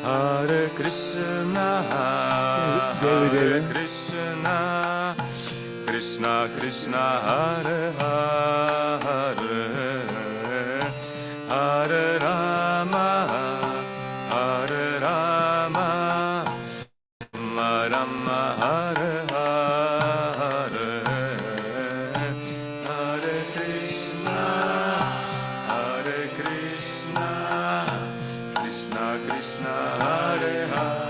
Hare Krishna, Hare Krishna, Krishna Krishna, Hare Hare, Hare Rama, Hare Rama, Rama Rama, Hare Hare, Hare Krishna, Hare Krishna, Krishna Krishna, Hare Hare.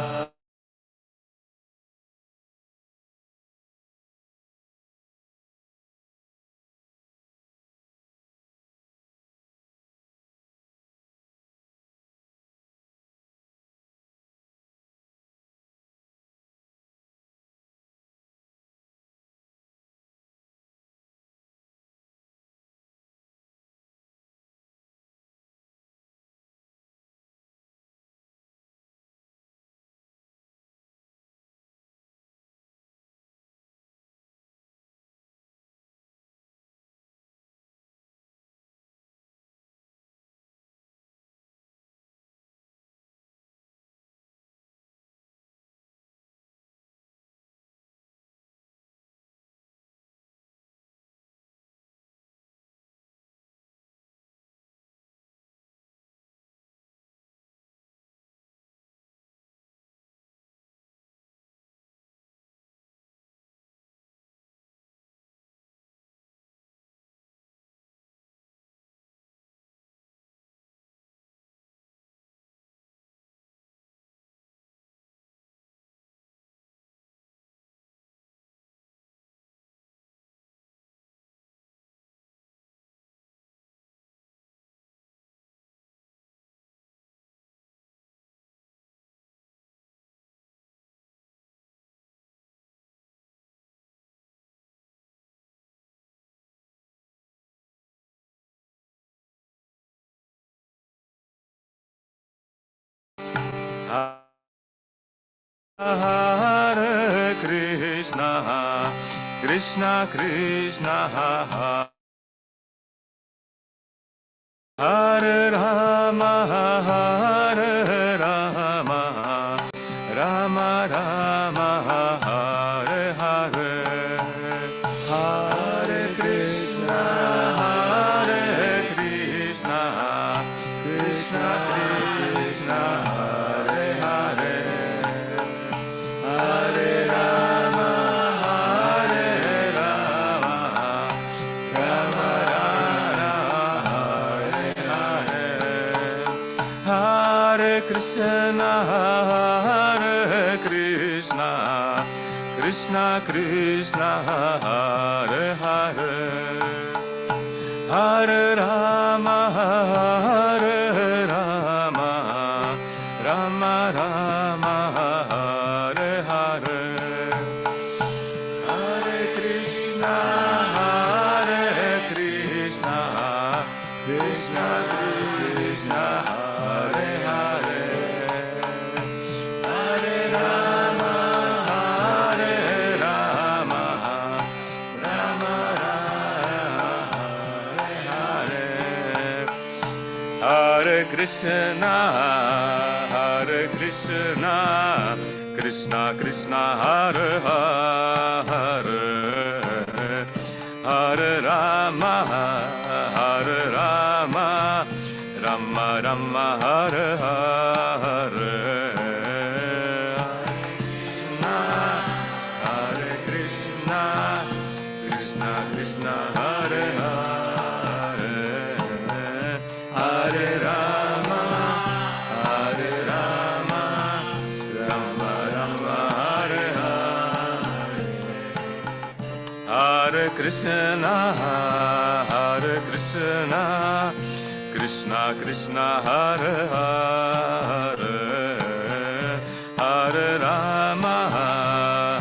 Hare Krishna, Krishna Krishna, Hare Rama, Hare Rama, Rama Rama, Hare Hare, Hare Krishna, Hare Krishna, Krishna Krishna, Hare Hare, Hare Rama, Hare Rama, Rama Rama, Hare Hare, Hare Krishna, Hare Krishna, Krishna Krishna, Hare Hare, Hare Rama, Hare Rama, Rama Rama, Hare Hare, Hare Krishna, Hare Krishna, Krishna Krishna, Hare Hare, Hare Rama, Hare Rama, Rama Rama, Hare Hare, Hare Krishna, Hare Krishna, Krishna Krishna, Hare Hare, Hare Rama, Hare Rama, Rama Rama, Hare Hare, Hare Krishna, Krishna Krishna, Hare Hare, Hare Rama, Hare Rama, Rama Rama, Hare Hare, Hare Krishna, Hare Krishna, Krishna Krishna, Hare Hare, Hare Rama,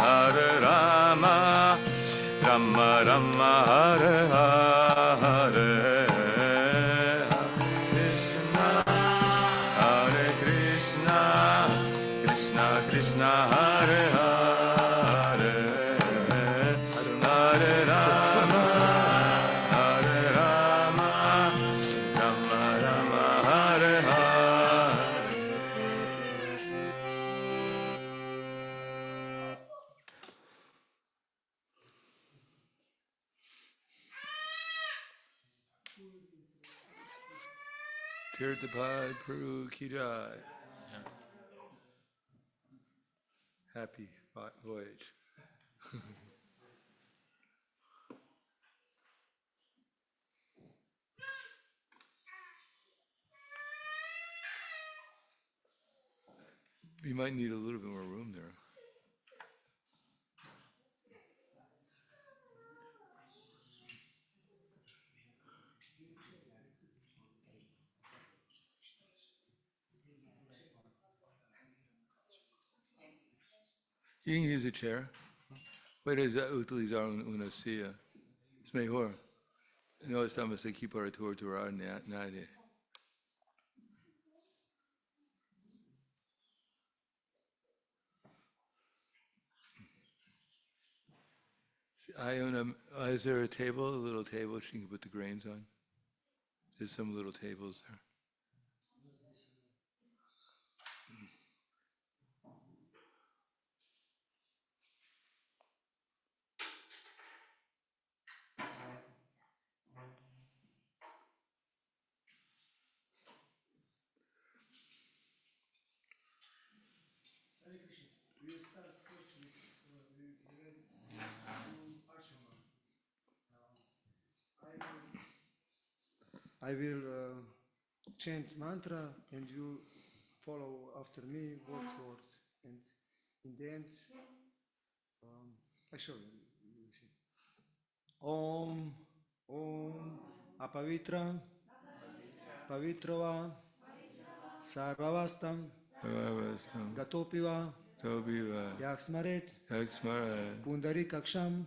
Hare Rama, Rama Rama, Hare Hare, Hare Krishna, Krishna Krishna, Hare Hare, Hare Hare Rama, Hare Rama, Rama Rama, Hare Hare. Tirthapai Prabhu Ki Jai. Happy voyage. You might need a little bit more room there. You can use a chair. Puedes utilizar una silla. Es mejor. No estamos aquí para torturar a nadie. Is there a table, a little table she can put the grains on? There's some little tables there. Hare Krishna. We will start first with we read Archana. I will chant mantra and you follow after me word for word. And in the end, I show you. You see. Om, Om, Apavitra, Pavitrava, Sarvavastam, Gatopiva, Yaksmaret, Pundarikaksham,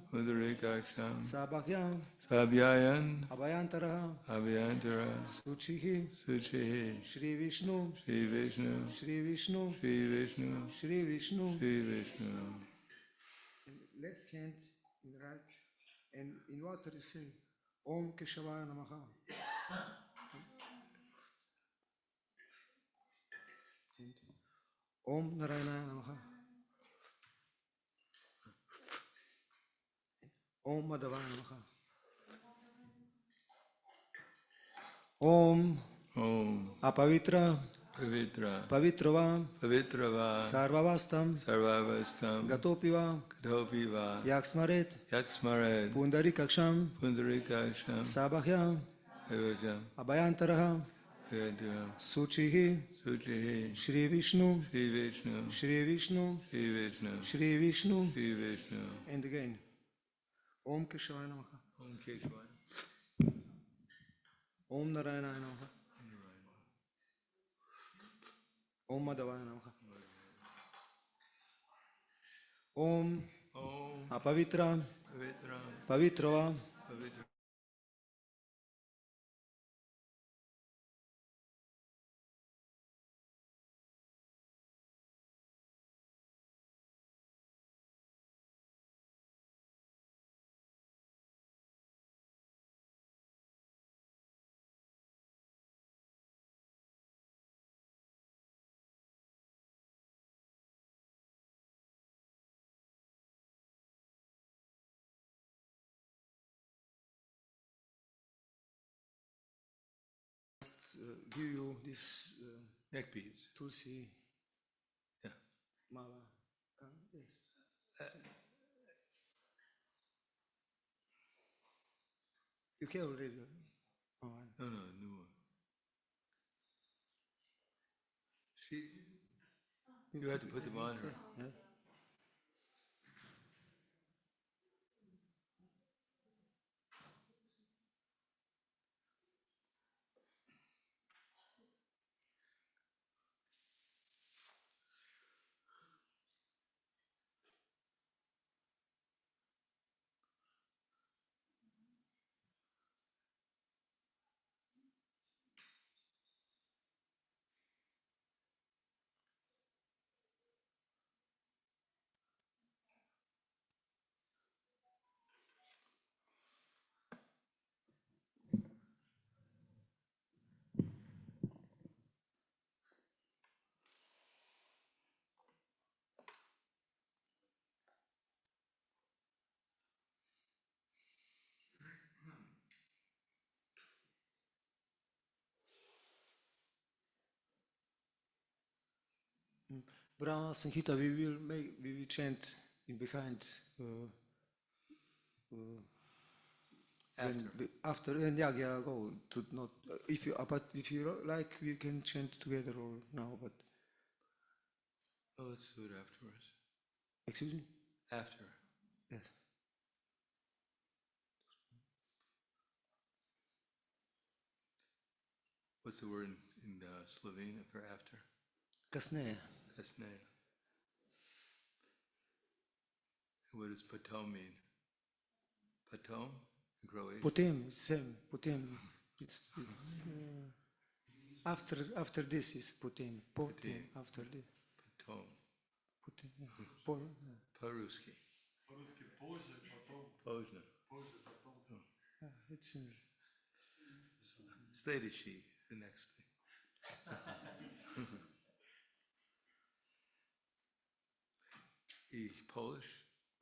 Sabhakyam, Abhayantara, Suchihi, Shri Vishnu, Shri Vishnu, Shri Vishnu, Shri Vishnu, Shri Vishnu, Shri Vishnu. Left hand in right, and in water you say Om Keshavaya Namaha. Om Narayana Namaha. Om Madhavaya Namaha. Om Apavitra Pavitrava Sarvavastam Gatopiva Yaksmaret Pundarikaksham Sabhakyam Abhayantaraha Suchihi Shri Vishnu Shri Vishnu Shri Vishnu. And again Om Keshavaya Namaha. Om Narayana Namaha. Om Madhavaya Namaha. Om Apavitra Pavitrava give you this neck beads. Tulsi Mala. Yes. You can already. Oh, No, new one. You have to put them on her. Yeah. Brahma Sanghita we will chant in behind after and yagya go to not if you but if you like we can chant together or now but let's do it afterwards. excuse me After. yes. What's the word in Slovene for after? Kasneje. Kasneje. What does potom mean? Potom in Croatian? Potem same potem it's after this is potem after this Potom. potem По-русски. По-русски позже, потом. Позже. Позже, потом. it's similar. Следующий, the next thing. Polish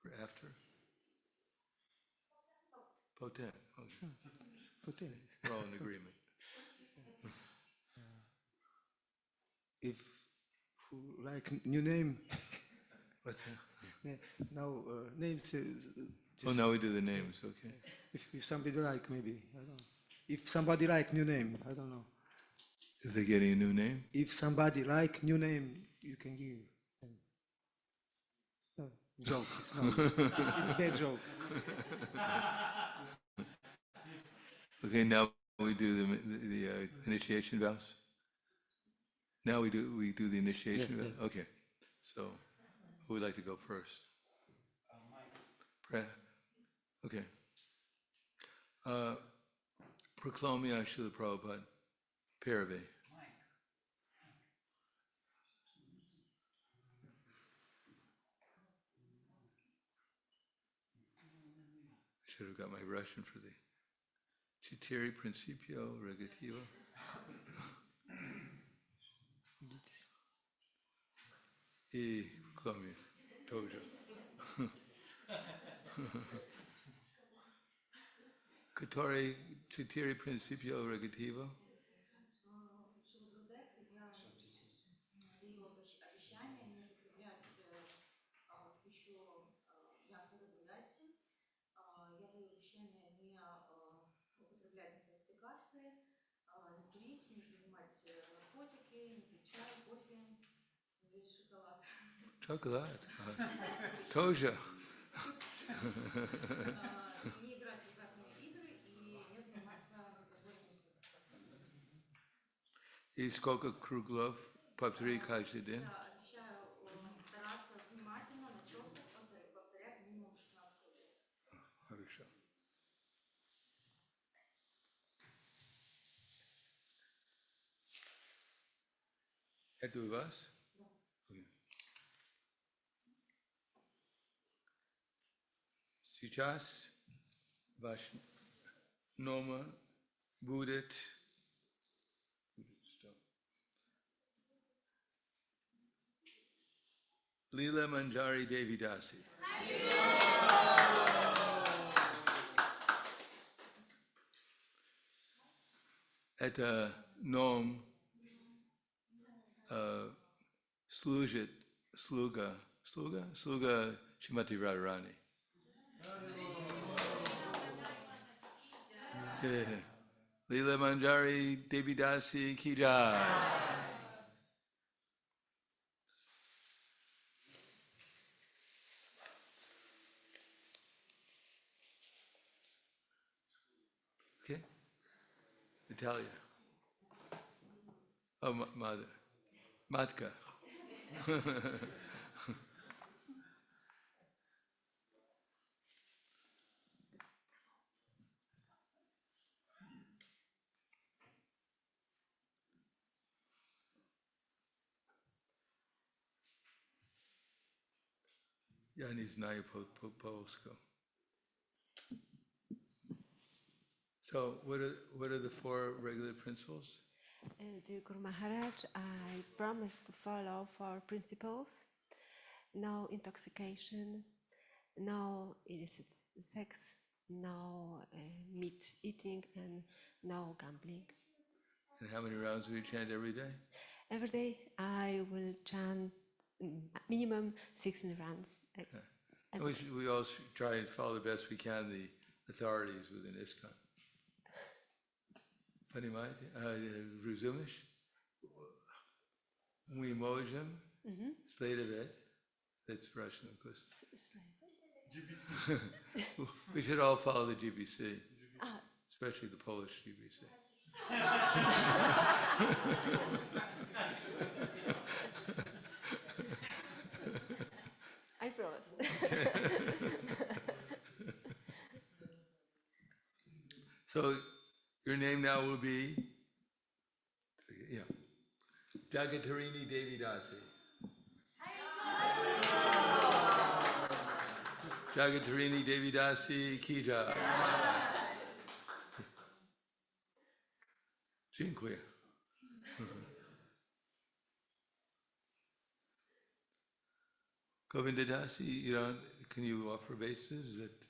for after? Potem. Okay. Potem. We're all in agreement. If who like new name What's that? now names Now we do the names, okay. if somebody like maybe I don't know if somebody like new name I don't know Is they getting a new name? if somebody like new name you can give them. No, joke it's not it's bad joke. Okay, now we do the initiation vows. Now we do the initiation vows. Yeah. Okay, so who would like to go first? Okay. Proclamia Srila Prabhupada, Parave. I should have got my Russian for the Четыре Principio Regativo. И Proclamia тоже. Который Четыре Principio Regativo. Даю обещание не употреблять пищу мясо рыбы яйца. Я даю обещание не употреблять интоксикации, не курить, не принимать наркотики, не пить чай, кофе, не есть шоколад. Шоколад. Тоже. Не играть в азартные игры и не заниматься недозволенными способами. И сколько круглов повтори каждый день? Я обещаю стараться внимательно, но четко повторять минимум 16 кругов. Хорошо. Это у вас? Да. Сейчас ваш номер будет Лила Манджари Девидаси. Это ном слуга Шримати Радharani. Lila Manjari Devidasi Ki Jai. Okay. Natalia. Oh, mother. Matka. Я не знаю по-польски. So, what are the four regular principles? Dear Guru Maharaj, I promise to follow four principles: no intoxication, no illicit sex, no meat eating, and no gambling. And how many rounds do we chant every day? Every day I will chant minimum 16 runs. We all try and follow the best we can the authorities within ISKCON. Понимаете? Разумеешь? Мы можем следовать. That's Russian, of course. We should all follow the GBC, especially the Polish GBC. I promise. So your name now will be Jagatarini Devi Dasi. Jagatarini Devi Dasi ki jai. Dziękuję. Govinda Dasi, can you offer obeisance? That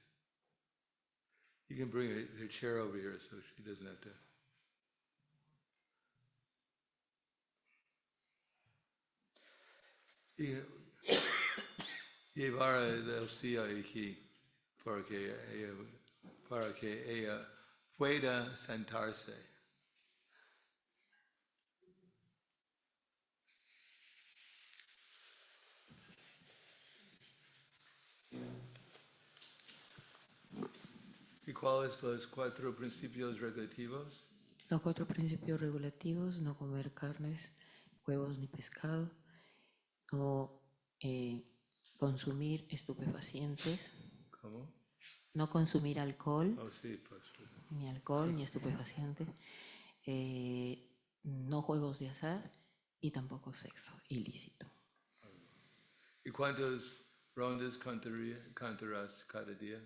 you can bring her chair over here so she doesn't have to. Llevar el CIA aquí para que ella pueda sentarse. ¿Y cuáles los 4 principios regulativos? Los 4 principios regulativos: no comer carnes, huevos ni pescado, no consumir estupefacientes, ¿Cómo? no consumir alcohol, Sí, pues. ni alcohol ni estupefacientes, no juegos de azar y tampoco sexo ilícito. ¿Y cuántas rondas cantarás cada día?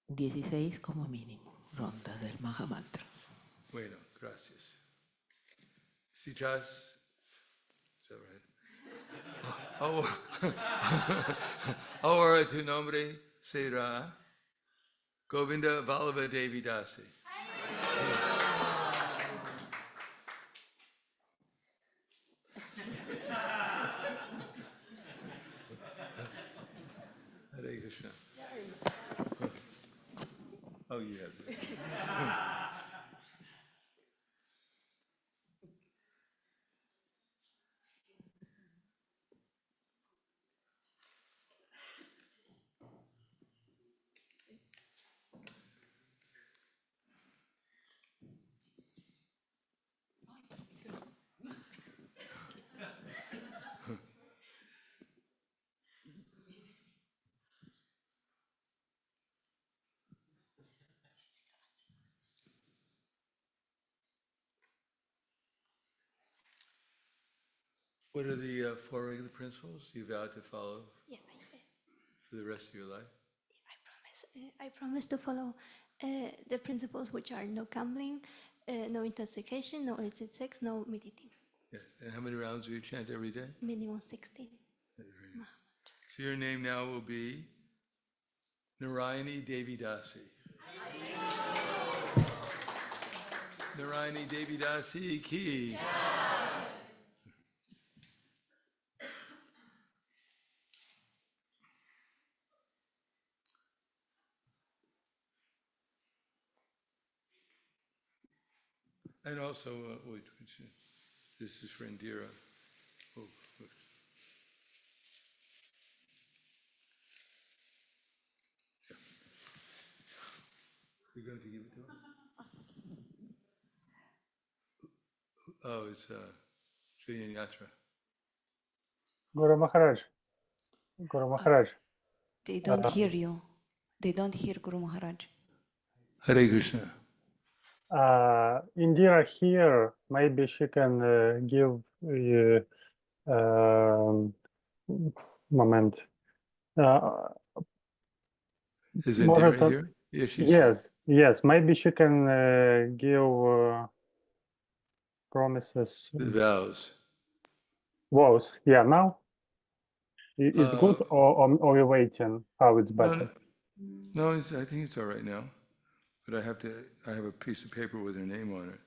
16 como mínimo rondas del Mahamantra. Bueno, gracias. Si chas, is that right? Ahora tu nombre será Govinda Vallabha Devi Dasi. Hare Krishna. Oh, you have it. What are the 4 regular principles you vow to follow for the rest of your life? I promise to follow the principles, which are no gambling, no intoxication, no illicit sex, no meat eating. Yes. And how many rounds do you chant every day? Minimum 16. So your name now will be Narayani Devi Dasi. Narayani Devi Dasi ki. And also, this is for Indira. Oh, look. Yeah. You're going to give it to her? Oh, it's Sri Yatra. Guru Maharaj. Guru Maharaj. They don't hear you. They don't hear Guru Maharaj. Hare Krishna. Indira here, maybe she can give moment. Is Indira here? Yes, she's here. Yes. Maybe she can give promises. The Vows. Yeah. Now it's good, or we're waiting. How it's better? No, I think it's all right now. But I have a piece of paper with her name on it.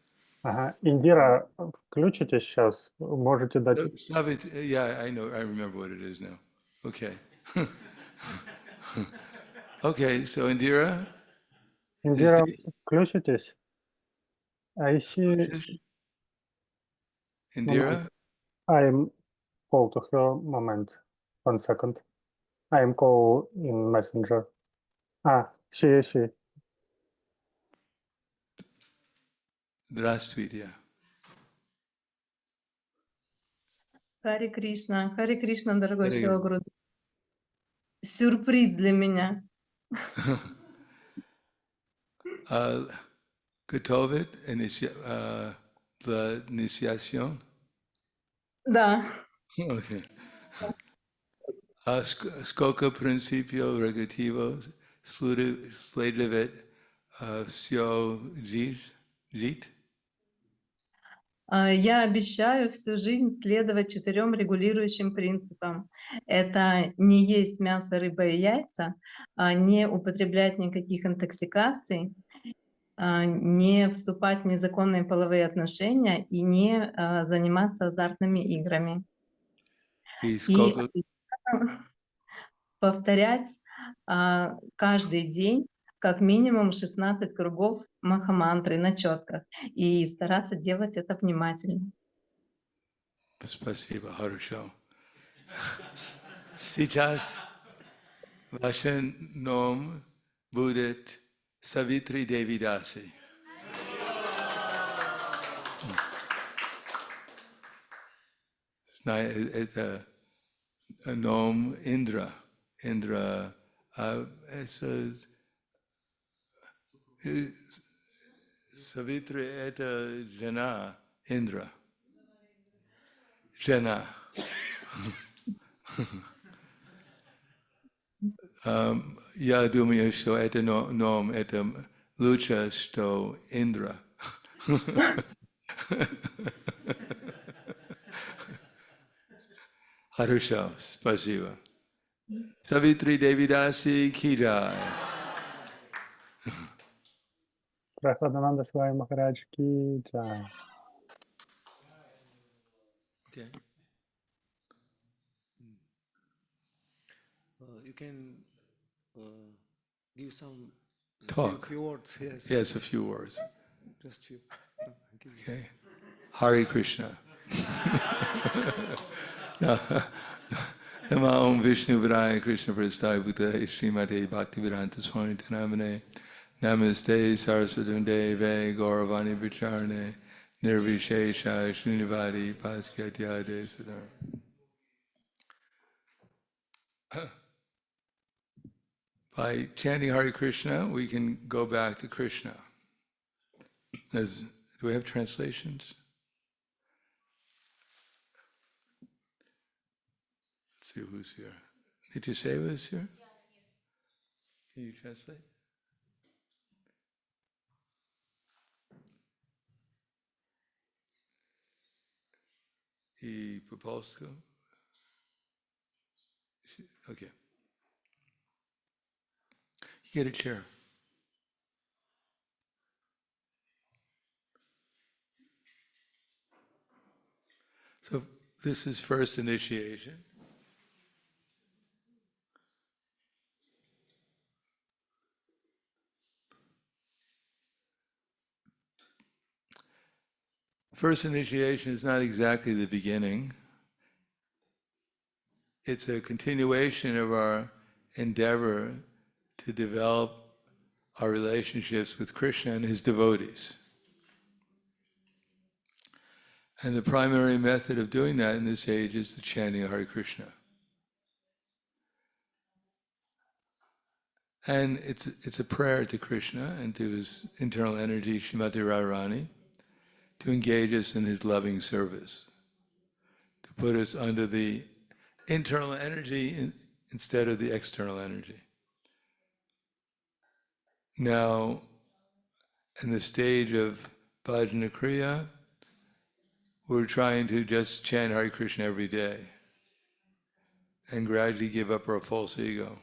Ага. Индира, включите сейчас? Можете дать... Yeah, I know. I remember what it is now. Okay. Okay, so Indira is Индира, включитесь? I see... Moment. Indira? I'm call to her. Moment. 1 second. I am call in messenger. She. Здравствуйте. Харе Кришна, дорогой Харе Шила Гуру. Сюрприз для меня. Готовит la iniciación? Да. Okay. Сколько принципиев регативов следует все жить? Я обещаю всю жизнь следовать 4 регулирующим принципам. Это не есть мясо, рыба и яйца, не употреблять никаких интоксикаций, не вступать в незаконные половые отношения и не заниматься азартными играми. И И сколько? повторять каждый день как минимум 16 кругов махамантры на четках и стараться делать это внимательно. Спасибо, хорошо. Сейчас ваш ном будет Савитри Девидаси. Это ном Индра. Индра, Савитри это жена Индра. Жена. Я думаю, что это ном, это лучше, что Индра. Хорошо, спасибо. Савитри Девидаси Киджай. Prahladananda Swami Maharaj ki jai. Okay. You can give some Talk. few words. Yes. Yes, a few words. Just few. Okay. Hare Krishna. Nama Om Vishnu Vidaya Krishna Prasthaya Bhutale Srimate Bhaktivedanta Swami Tanamane Namaste Saraswati Deve Gauravani Vicharane Nirvishesha Srinivadi Paskyatyade Sadar. By chanting Hare Krishna, we can go back to Krishna. Do we have translations? Let's see who's here. Nityaseva is here? Can you translate? И по-польски? Okay. You get a chair. So this is first initiation. First initiation is not exactly the beginning. It's a continuation of our endeavor to develop our relationships with Krishna and his devotees. And the primary method of doing that in this age is the chanting of Hare Krishna. And it's a prayer to Krishna and to his internal energy, Srimati Radharani, to engage us in his loving service, to put us under the internal energy instead of the external energy. Now, in the stage of Bhajana Kriya, we're trying to just chant Hare Krishna every day and gradually give up our false ego.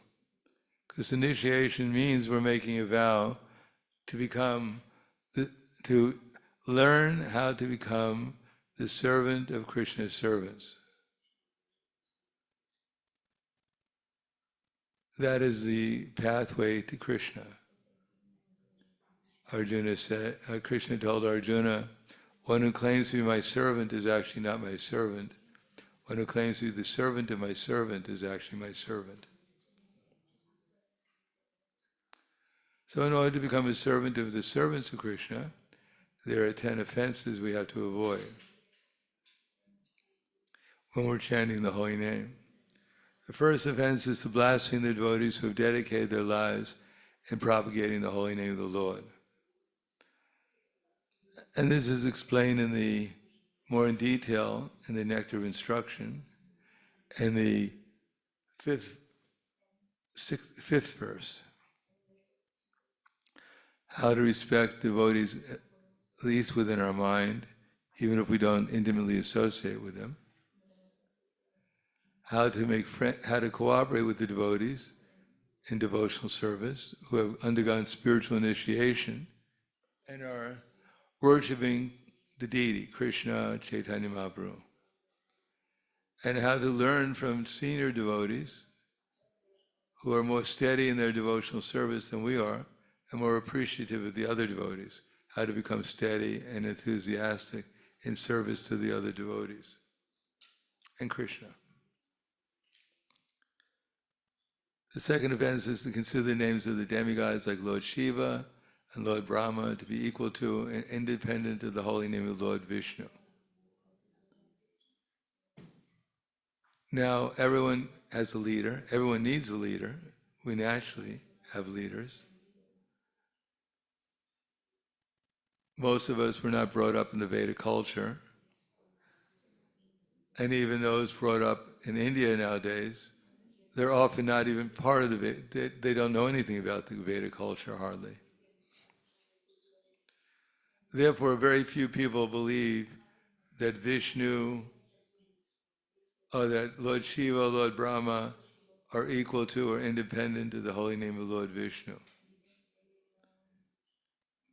Because initiation means we're making a vow to become, to learn how to become the servant of Krishna's servants. That is the pathway to Krishna. Arjuna said, Krishna told Arjuna, one who claims to be my servant is actually not my servant. One who claims to be the servant of my servant is actually my servant. So in order to become a servant of the servants of Krishna, there are 10 offenses we have to avoid when we're chanting the holy name. The first offense is to blaspheme the devotees who have dedicated their lives in propagating the holy name of the Lord. And this is explained more in detail in the Nectar of Instruction, in the fifth verse. How to respect devotees, at least within our mind, even if we don't intimately associate with them. How to cooperate with the devotees in devotional service who have undergone spiritual initiation and are worshiping the deity, Krishna, Chaitanya Mahaprabhu. And how to learn from senior devotees who are more steady in their devotional service than we are and more appreciative of the other devotees, how to become steady and enthusiastic in service to the other devotees and Krishna. The second offense is to consider the names of the demigods like Lord Shiva and Lord Brahma to be equal to and independent of the holy name of Lord Vishnu. Now, everyone has a leader. Everyone needs a leader. We naturally have leaders. Most of us were not brought up in the Vedic culture. And even those brought up in India nowadays, they're often not even part of the Vedic. They don't know anything about the Vedic culture, hardly. Therefore, very few people believe that Vishnu or that Lord Shiva, Lord Brahma are equal to or independent of the holy name of Lord Vishnu.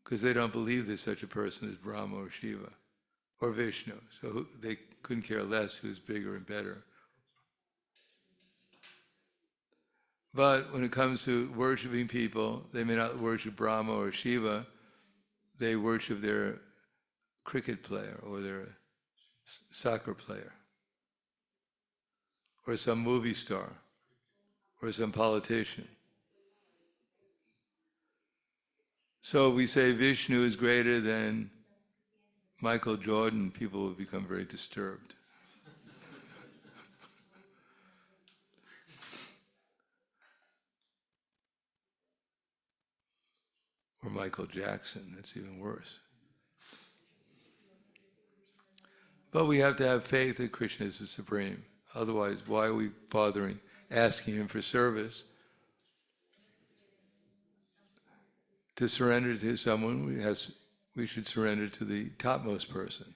Because they don't believe there's such a person as Brahma or Shiva or Vishnu. So they couldn't care less who's bigger and better. But when it comes to worshiping people, they may not worship Brahma or Shiva, they worship their cricket player or their soccer player or some movie star or some politician. So we say Vishnu is greater than Michael Jordan, people will become very disturbed. Or Michael Jackson, that's even worse. But we have to have faith that Krishna is the Supreme. Otherwise, why are we bothering asking him for service? To surrender to someone, we should surrender to the topmost person,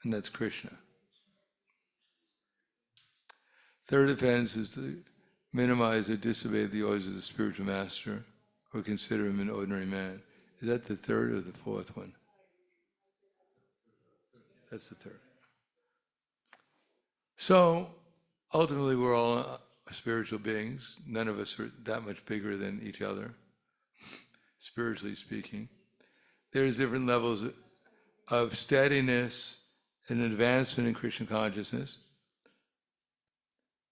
and that's Krishna. Third offense is to minimize or disobey the orders of the spiritual master or consider him an ordinary man. Is that the third or the fourth one? That's the third. So, ultimately, we're all spiritual beings. None of us are that much bigger than each other, spiritually speaking. There's different levels of steadiness and advancement in Krishna consciousness.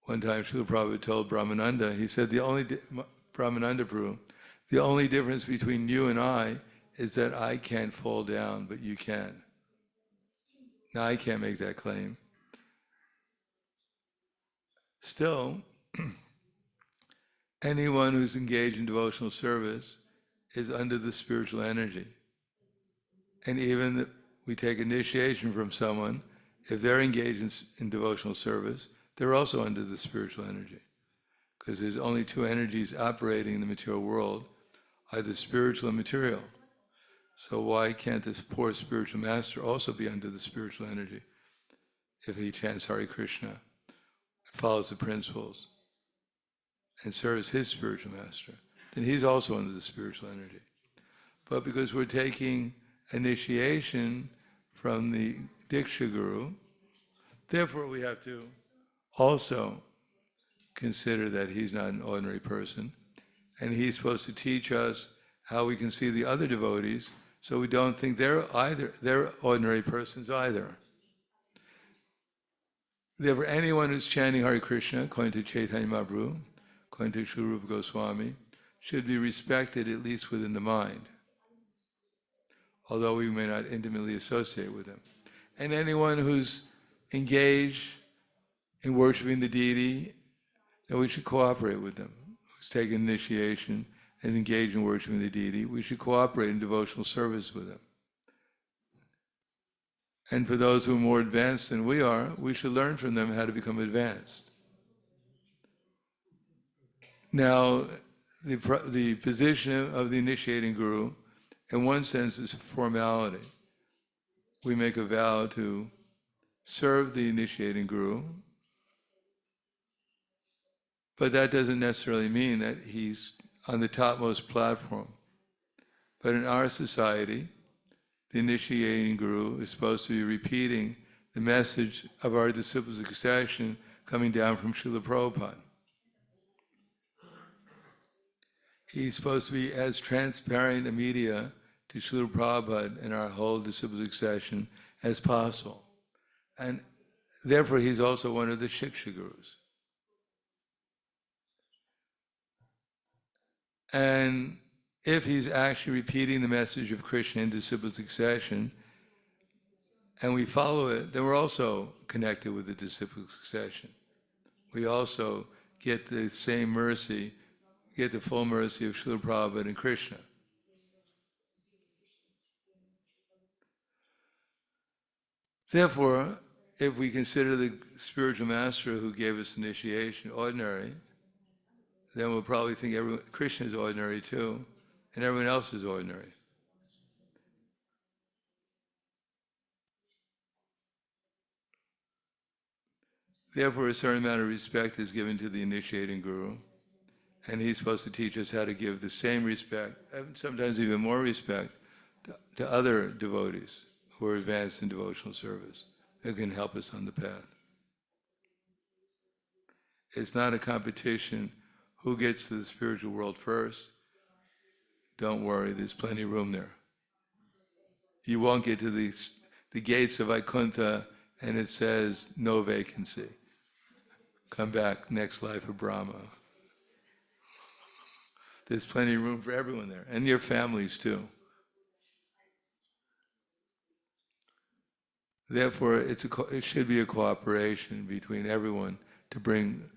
One time, Srila Prabhupada told Brahmananda, he said, Brahmananda Prabhu, the only difference between you and I is that I can't fall down, but you can. Now, I can't make that claim. Still, anyone who's engaged in devotional service is under the spiritual energy. And even we take initiation from someone, if they're engaged in devotional service, they're also under the spiritual energy. Because there's only two energies operating in the material world, either spiritual and material. So why can't this poor spiritual master also be under the spiritual energy if he chants Hare Krishna, follows the principles, and serves his spiritual master? Then he's also under the spiritual energy. But because we're taking initiation from the Diksha Guru. Therefore, we have to also consider that he's not an ordinary person, and he's supposed to teach us how we can see the other devotees, so we don't think they're ordinary persons either. Therefore, anyone who's chanting Hare Krishna, according to Chaitanya Mahaprabhu, according to Sri Rupa Goswami, should be respected at least within the mind, although we may not intimately associate with them. And anyone who's engaged in worshiping the deity, then we should cooperate with them. Who's taken initiation and engaged in worshiping the deity, we should cooperate in devotional service with them. And for those who are more advanced than we are, we should learn from them how to become advanced. Now, the position of the initiating guru, in one sense, is a formality. We make a vow to serve the initiating guru, but that doesn't necessarily mean that he's on the topmost platform. But in our society, the initiating guru is supposed to be repeating the message of our disciples of succession coming down from Srila Prabhupada. He's supposed to be as transparent a media to Srila Prabhupada and our whole disciples of succession as possible. And therefore, he's also one of the Shiksha Gurus. And if he's actually repeating the message of Krishna in disciple succession, and we follow it, then we're also connected with the disciple succession. We also get the same mercy, get the full mercy of Srila Prabhupada and Krishna. Therefore, if we consider the spiritual master who gave us initiation ordinary, then we'll probably think Krishna is ordinary too, and everyone else is ordinary. Therefore, a certain amount of respect is given to the initiating guru, and he's supposed to teach us how to give the same respect, and sometimes even more respect, to other devotees who are advanced in devotional service, who can help us on the path. It's not a competition who gets to the spiritual world first. Don't worry, there's plenty of room there. You won't get to the gates of Vaikuntha and it says no vacancy. Come back, next life of Brahma. There's plenty of room for everyone there, and your families too. Therefore, it should be a cooperation between everyone to bring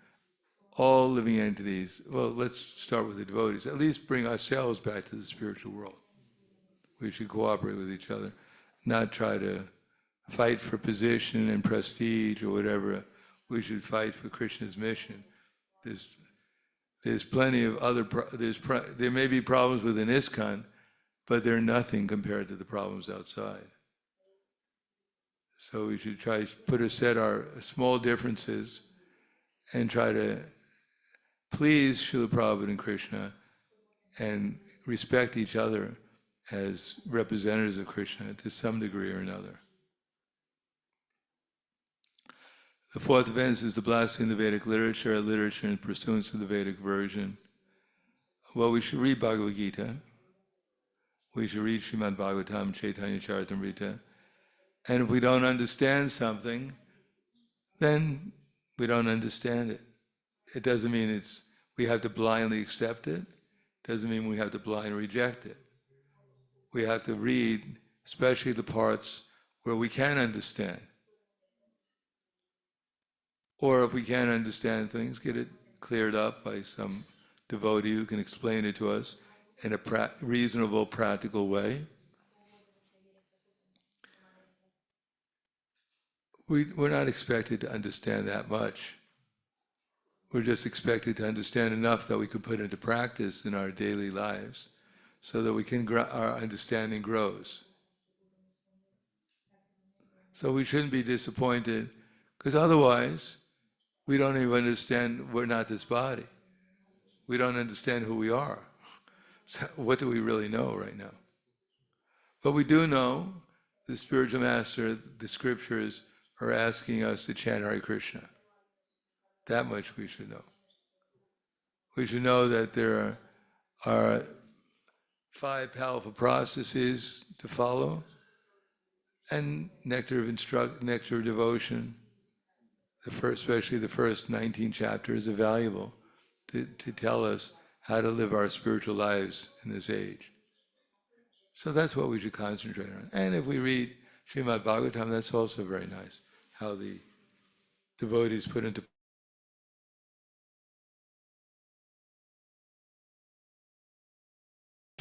all living entities, well, let's start with the devotees, at least bring ourselves back to the spiritual world. We should cooperate with each other, not try to fight for position and prestige or whatever. We should fight for Krishna's mission. There's plenty of other, there may be problems within ISKCON, but they're nothing compared to the problems outside. So we should try to put aside our small differences and try to please Srila Prabhupada and Krishna and respect each other as representatives of Krishna to some degree or another. The fourth offense is the blasphemy of the Vedic literature in pursuance of the Vedic version. Well, we should read Bhagavad Gita. We should read Srimad Bhagavatam, Chaitanya Charitamrita. And if we don't understand something, then we don't understand it. It doesn't mean we have to blindly accept it. It doesn't mean we have to blindly reject it. We have to read, especially the parts where we can understand. Or if we can't understand things, get it cleared up by some devotee who can explain it to us in a reasonable, practical way. We're not expected to understand that much. We're just expected to understand enough that we can put into practice in our daily lives so that our understanding grows. So we shouldn't be disappointed, because otherwise we don't even understand we're not this body. We don't understand who we are. So what do we really know right now? But we do know the spiritual master, the scriptures are asking us to chant Hare Krishna. That much we should know. We should know that there are 5 powerful processes to follow, and nectar of devotion, especially the first 19 chapters, are valuable to tell us how to live our spiritual lives in this age. So that's what we should concentrate on. And if we read Srimad Bhagavatam, that's also very nice, how the devotees put into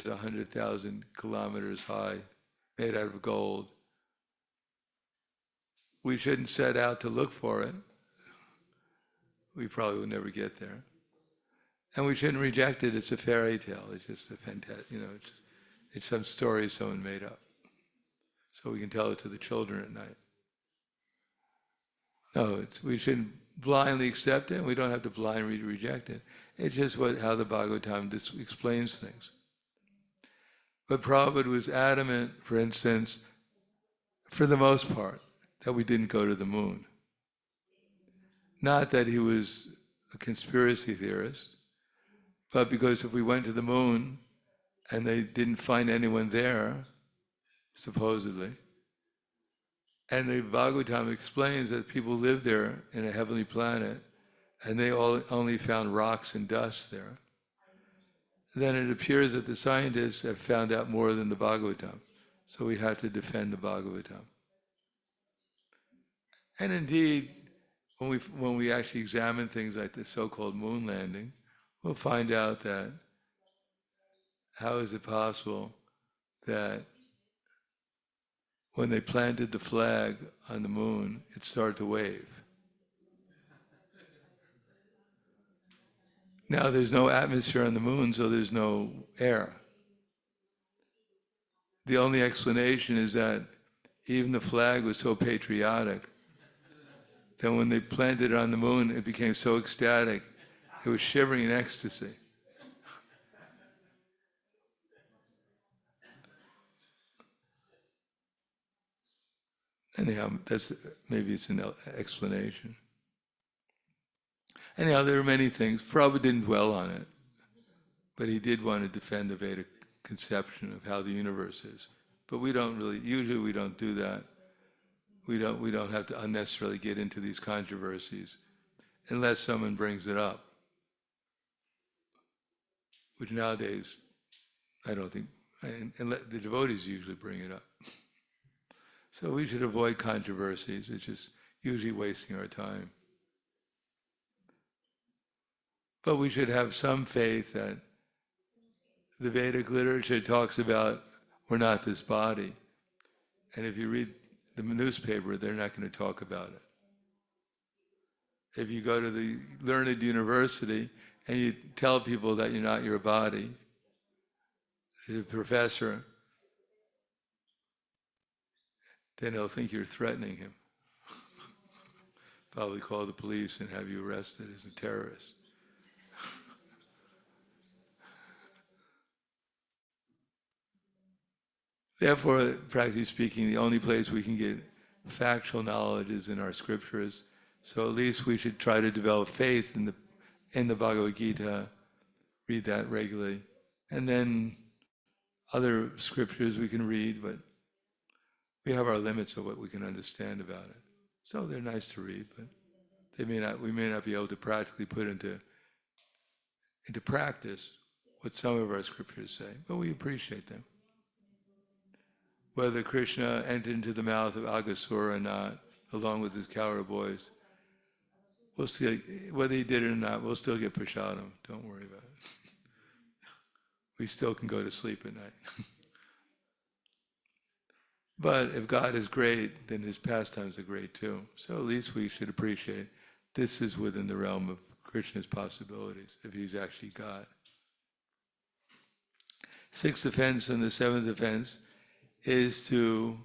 100,000 kilometers high, made out of gold. We shouldn't set out to look for it. We probably will never get there. And we shouldn't reject it. It's a fairy tale. It's just a fantastic, it's some story someone made up. So we can tell it to the children at night. No, we shouldn't blindly accept it. We don't have to blindly reject it. It's just how the Bhagavatam explains things. But Prabhupada was adamant, for instance, for the most part, that we didn't go to the moon. Not that he was a conspiracy theorist, but because if we went to the moon and they didn't find anyone there, supposedly, and the Bhagavatam explains that people live there in a heavenly planet and they only found rocks and dust there, then it appears that the scientists have found out more than the Bhagavatam. So we had to defend the Bhagavatam. And indeed, when we actually examine things like the so-called moon landing, we'll find out that how is it possible that when they planted the flag on the moon, it started to wave? Now there's no atmosphere on the moon, so there's no air. The only explanation is that even the flag was so patriotic that when they planted it on the moon, it became so ecstatic, it was shivering in ecstasy. Anyhow, maybe it's an explanation. Anyhow, there are many things. Prabhupada didn't dwell on it, but he did want to defend the Vedic conception of how the universe is. But usually we don't do that. We don't have to unnecessarily get into these controversies unless someone brings it up, which nowadays I don't think, and the devotees usually bring it up. So we should avoid controversies. It's just usually wasting our time. But we should have some faith that the Vedic literature talks about we're not this body. And if you read the newspaper, they're not going to talk about it. If you go to the learned university and you tell people that you're not your body, the professor, then he'll think you're threatening him. Probably call the police and have you arrested as a terrorist. Therefore, practically speaking, the only place we can get factual knowledge is in our scriptures. So at least we should try to develop faith in the Bhagavad Gita, read that regularly. And then other scriptures we can read, but we have our limits of what we can understand about it. So they're nice to read, but we may not be able to practically put into practice what some of our scriptures say, but we appreciate them. Whether Krishna entered into the mouth of Aghasura or not, along with his cowherd boys, we'll see. Whether he did it or not, we'll still get prasadam. Don't worry about it. We still can go to sleep at night. But if God is great, then his pastimes are great too. So at least we should appreciate this is within the realm of Krishna's possibilities, if he's actually God. 6th offense and the 7th offense is to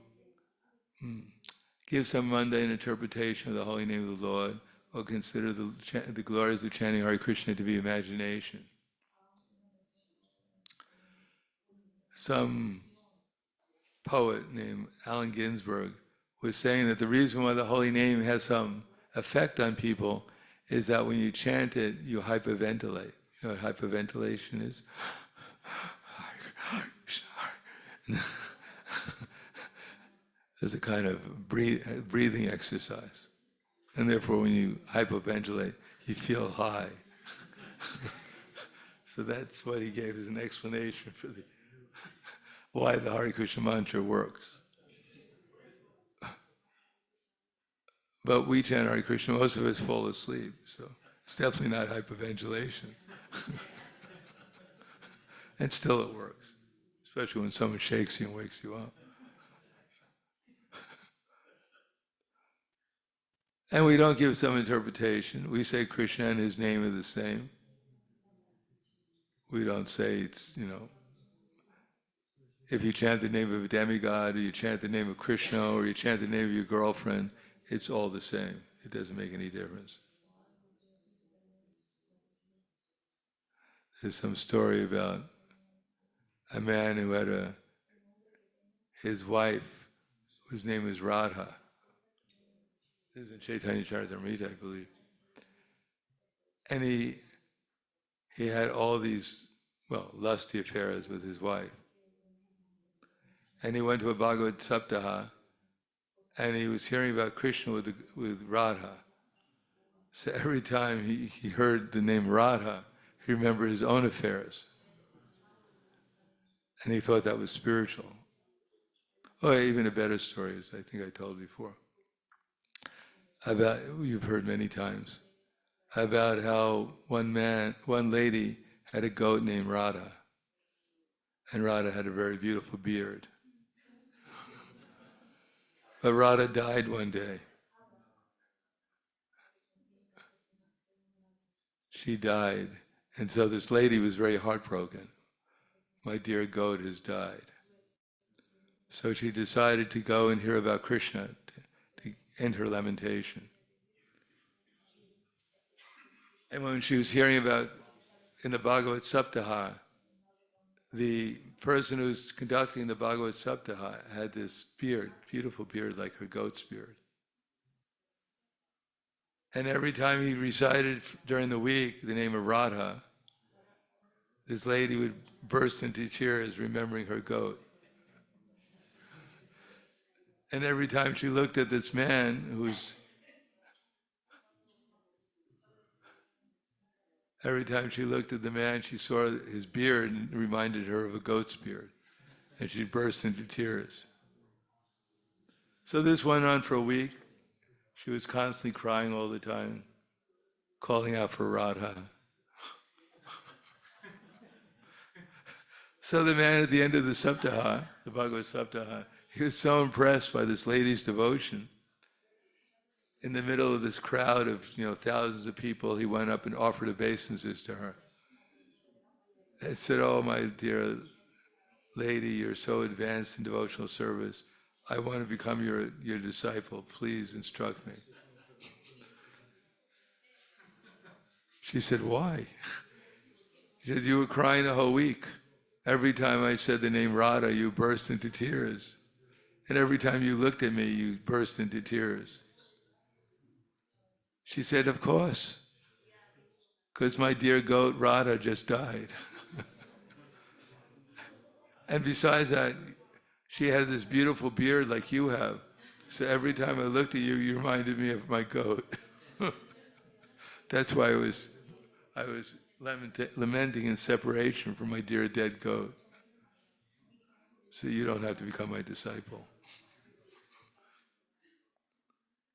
give some mundane interpretation of the holy name of the Lord, or consider the glories of chanting Hare Krishna to be imagination. Some poet named Allen Ginsberg was saying that the reason why the holy name has some effect on people is that when you chant it, you hyperventilate. You know what hyperventilation is? There's a kind of breathing exercise. And therefore, when you hyperventilate, you feel high. So that's what he gave as an explanation for why the Hare Krishna mantra works. But we chant Hare Krishna, most of us fall asleep, so it's definitely not hyperventilation. And still it works, especially when someone shakes you and wakes you up. And we don't give some interpretation. We say Krishna and his name are the same. We don't say it's, if you chant the name of a demigod, or you chant the name of Krishna, or you chant the name of your girlfriend, it's all the same. It doesn't make any difference. There's some story about a man who had his wife, whose name was Radha. This is in Chaitanya Charitamrita, I believe. And he had all these, lusty affairs with his wife. And he went to a Bhagavad Saptaha, and he was hearing about Krishna with Radha. So every time he heard the name Radha, he remembered his own affairs. And he thought that was spiritual. Oh, even a better story, as I think I told before, about, you've heard many times, about how one lady had a goat named Radha. And Radha had a very beautiful beard. But Radha died one day. She died. And so this lady was very heartbroken. My dear goat has died. So she decided to go and hear about Krishna to end her lamentation. And when she was hearing about, in the Bhagavad Saptaha, the person who's conducting the Bhagavad Saptaha had this beard, beautiful beard like her goat's beard. And every time he recited during the week the name of Radha, this lady would burst into tears remembering her goat. And every time she looked at this man every time she looked at the man, she saw his beard and it reminded her of a goat's beard. And she burst into tears. So this went on for a week. She was constantly crying all the time, calling out for Radha. So the man at the end of the Saptaha, the Bhagavad Saptaha, he was so impressed by this lady's devotion. In the middle of this crowd of thousands of people, he went up and offered obeisances to her. He said, "Oh, my dear lady, you're so advanced in devotional service. I want to become your disciple. Please instruct me." She said, "Why?" She said, "You were crying the whole week. Every time I said the name Radha, you burst into tears. And every time you looked at me, you burst into tears." She said, "Of course, because my dear goat Radha just died." And besides that, she had this beautiful beard like you have. So every time I looked at you, you reminded me of my goat. That's why I was lamenting in separation from my dear dead goat. So you don't have to become my disciple.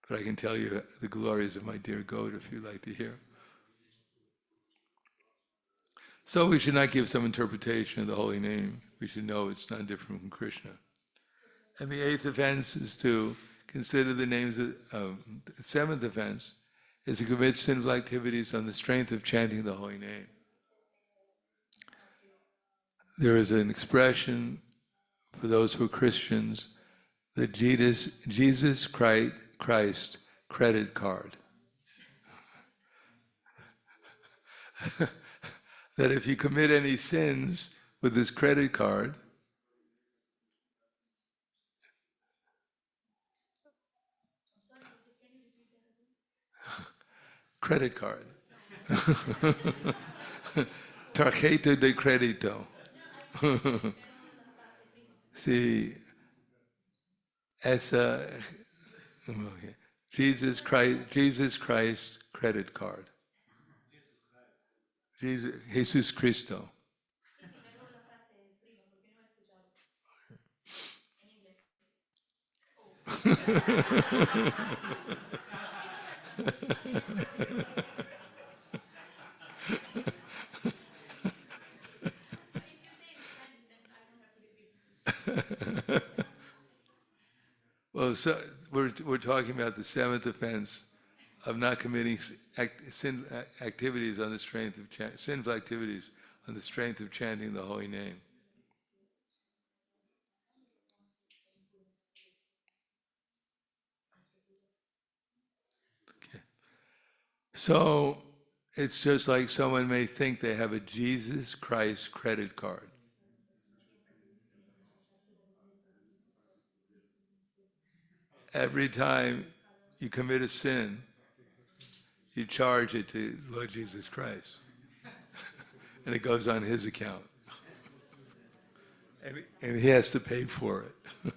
But I can tell you the glories of my dear goat if you'd like to hear. So we should not give some interpretation of the holy name. We should know it's not different from Krishna. And the eighth offense is to consider the names of, the seventh offense is to commit sinful activities on the strength of chanting the holy name. There is an expression for those who are Christians, the Jesus Christ credit card. That if you commit any sins with this credit card, credit card. Tarjeta de crédito. Sí, esa, okay. Jesus Christ credit card. Jesus Cristo. Well, so we're talking about the seventh offense of not committing sin activities on the strength of sinful activities on the strength of chanting the holy name. Okay. So it's just like someone may think they have a Jesus Christ credit card. Every time you commit a sin, you charge it to Lord Jesus Christ. And it goes on his account. And he has to pay for it.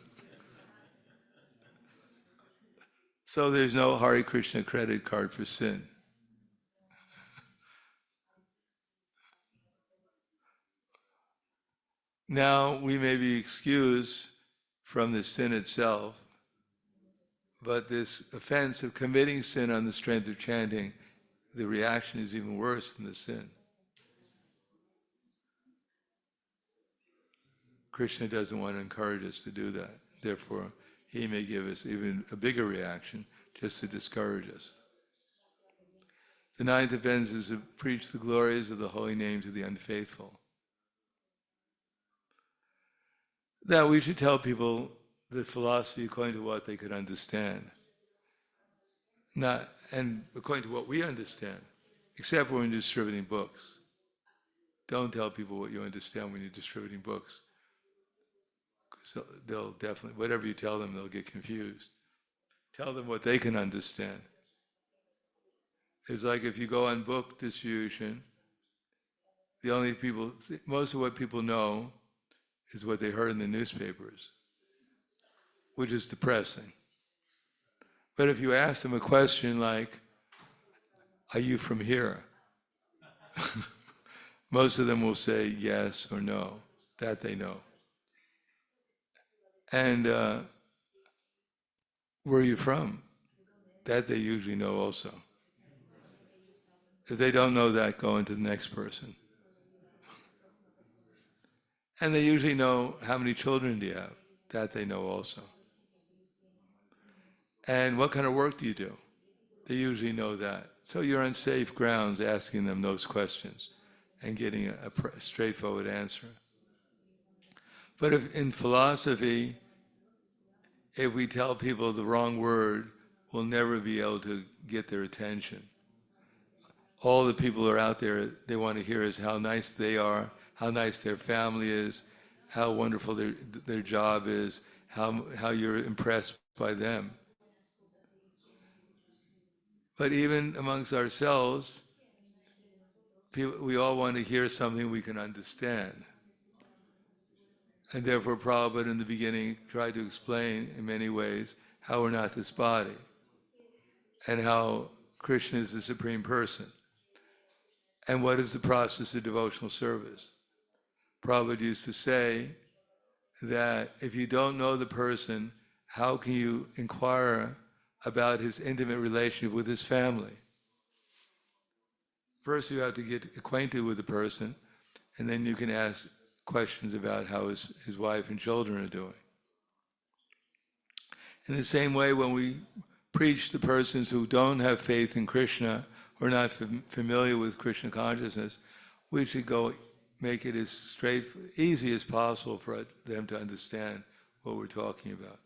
So there's no Hare Krishna credit card for sin. Now we may be excused from the sin itself, but this offense of committing sin on the strength of chanting, the reaction is even worse than the sin. Krishna doesn't want to encourage us to do that. Therefore, he may give us even a bigger reaction just to discourage us. The ninth offense is to preach the glories of the holy name to the unfaithful. That we should tell people the philosophy according to what they could understand. And according to what we understand, except when you're distributing books. Don't tell people what you understand when you're distributing books. Because they'll definitely, whatever you tell them, they'll get confused. Tell them what they can understand. It's like if you go on book distribution, most of what people know is what they heard in the newspapers, which is depressing. But if you ask them a question like, are you from here? Most of them will say yes or no, that they know. And where are you from? That they usually know also. If they don't know that, go into the next person. And they usually know how many children do you have. That they know also. And what kind of work do you do? They usually know that. So you're on safe grounds asking them those questions and getting a straightforward answer. But if in philosophy, if we tell people the wrong word, we'll never be able to get their attention. All the people who are out there, they want to hear is how nice they are, how nice their family is, how wonderful their job is, how you're impressed by them. But even amongst ourselves, we all want to hear something we can understand. And therefore Prabhupada in the beginning tried to explain in many ways how we're not this body and how Krishna is the Supreme Person. And what is the process of devotional service? Prabhupada used to say that if you don't know the person, how can you inquire about his intimate relationship with his family? First you have to get acquainted with the person, and then you can ask questions about how his wife and children are doing. In the same way, when we preach to persons who don't have faith in Krishna or not familiar with Krishna consciousness, we should make it as easy as possible for them to understand what we're talking about.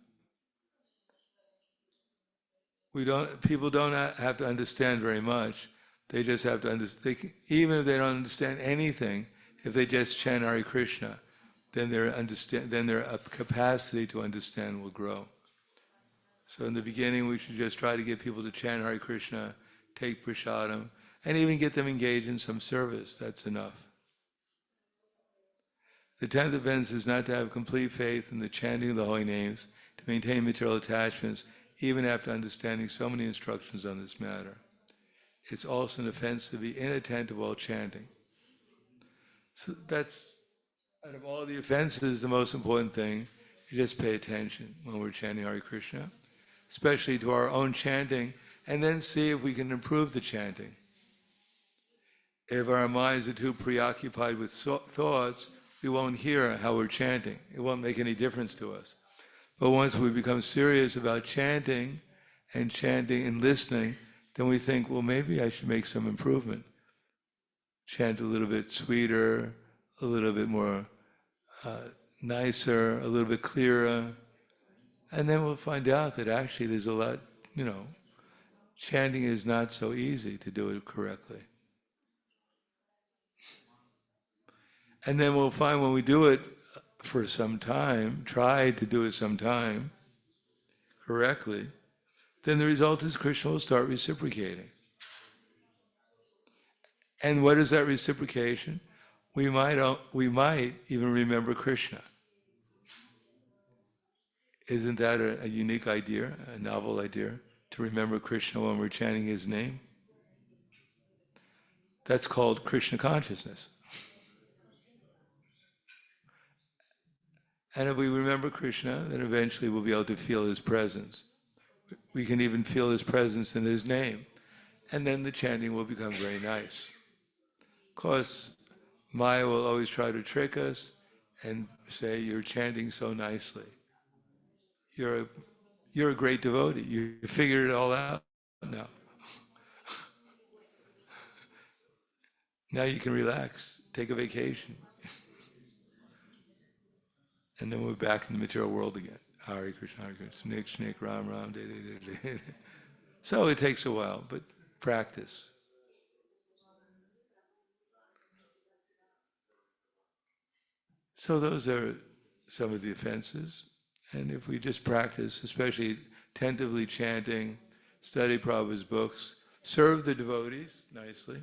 People don't have to understand very much. They just have to understand. Even if they don't understand anything, if they just chant Hare Krishna, then their capacity to understand will grow. So in the beginning, we should just try to get people to chant Hare Krishna take prasadam, and even get them engaged in some service. That's enough. The 10th offense is not to have complete faith in the chanting of the holy names, to maintain material attachments, even after understanding so many instructions on this matter. It's also an offense to be inattentive while chanting. So that's, out of all the offenses, the most important thing. You just pay attention when we're chanting Hare Krishna, especially to our own chanting, and then see if we can improve the chanting. If our minds are too preoccupied with thoughts, we won't hear how we're chanting. It won't make any difference to us. But once we become serious about chanting and listening, then we think, well, maybe I should make some improvement. Chant a little bit sweeter, a little bit more nicer, a little bit clearer. And then we'll find out that actually there's a lot, chanting is not so easy to do it correctly. And then we'll find when we do it for some time, try to do it some time correctly, then the result is Krishna will start reciprocating. And what is that reciprocation? We might even remember Krishna. Isn't that a unique idea, a novel idea, to remember Krishna when we're chanting his name? That's called Krishna consciousness. And if we remember Krishna, then eventually we'll be able to feel his presence. We can even feel his presence in his name. And then the chanting will become very nice. Of course, Maya will always try to trick us and say, you're chanting so nicely. You're a great devotee. You figured it all out now. Now you can relax, take a vacation. And then we're back in the material world again. Hare Krishna, Snik, Snik, Ram, Ram, de, de, de, de. So it takes a while, but practice. So those are some of the offenses. And if we just practice, especially attentively chanting, study Prabhupada's books, serve the devotees nicely.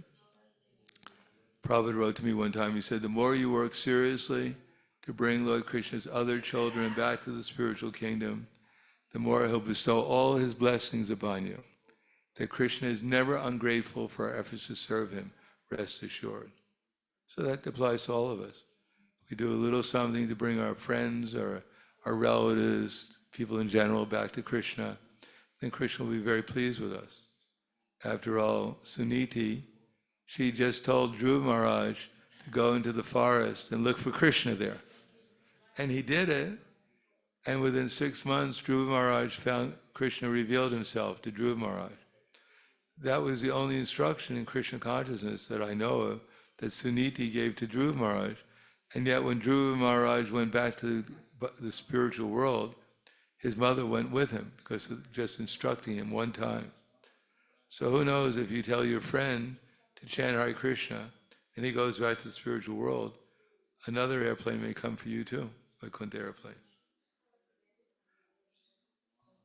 Prabhupada wrote to me one time, he said, the more you work seriously to bring Lord Krishna's other children back to the spiritual kingdom, the more he'll bestow all his blessings upon you. That Krishna is never ungrateful for our efforts to serve him, rest assured. So that applies to all of us. We do a little something to bring our friends or our relatives, people in general, back to Krishna, then Krishna will be very pleased with us. After all, Suniti, she just told Dhruva Maharaj to go into the forest and look for Krishna there. And he did it, and within 6 months, Dhruva Maharaj found Krishna revealed himself to Dhruva Maharaj. That was the only instruction in Krishna consciousness that I know of that Suniti gave to Dhruva Maharaj. And yet when Dhruva Maharaj went back to the spiritual world, his mother went with him because of just instructing him one time. So who knows, if you tell your friend to chant Hare Krishna and he goes back to the spiritual world, another airplane may come for you too, Vaikuntha airplane.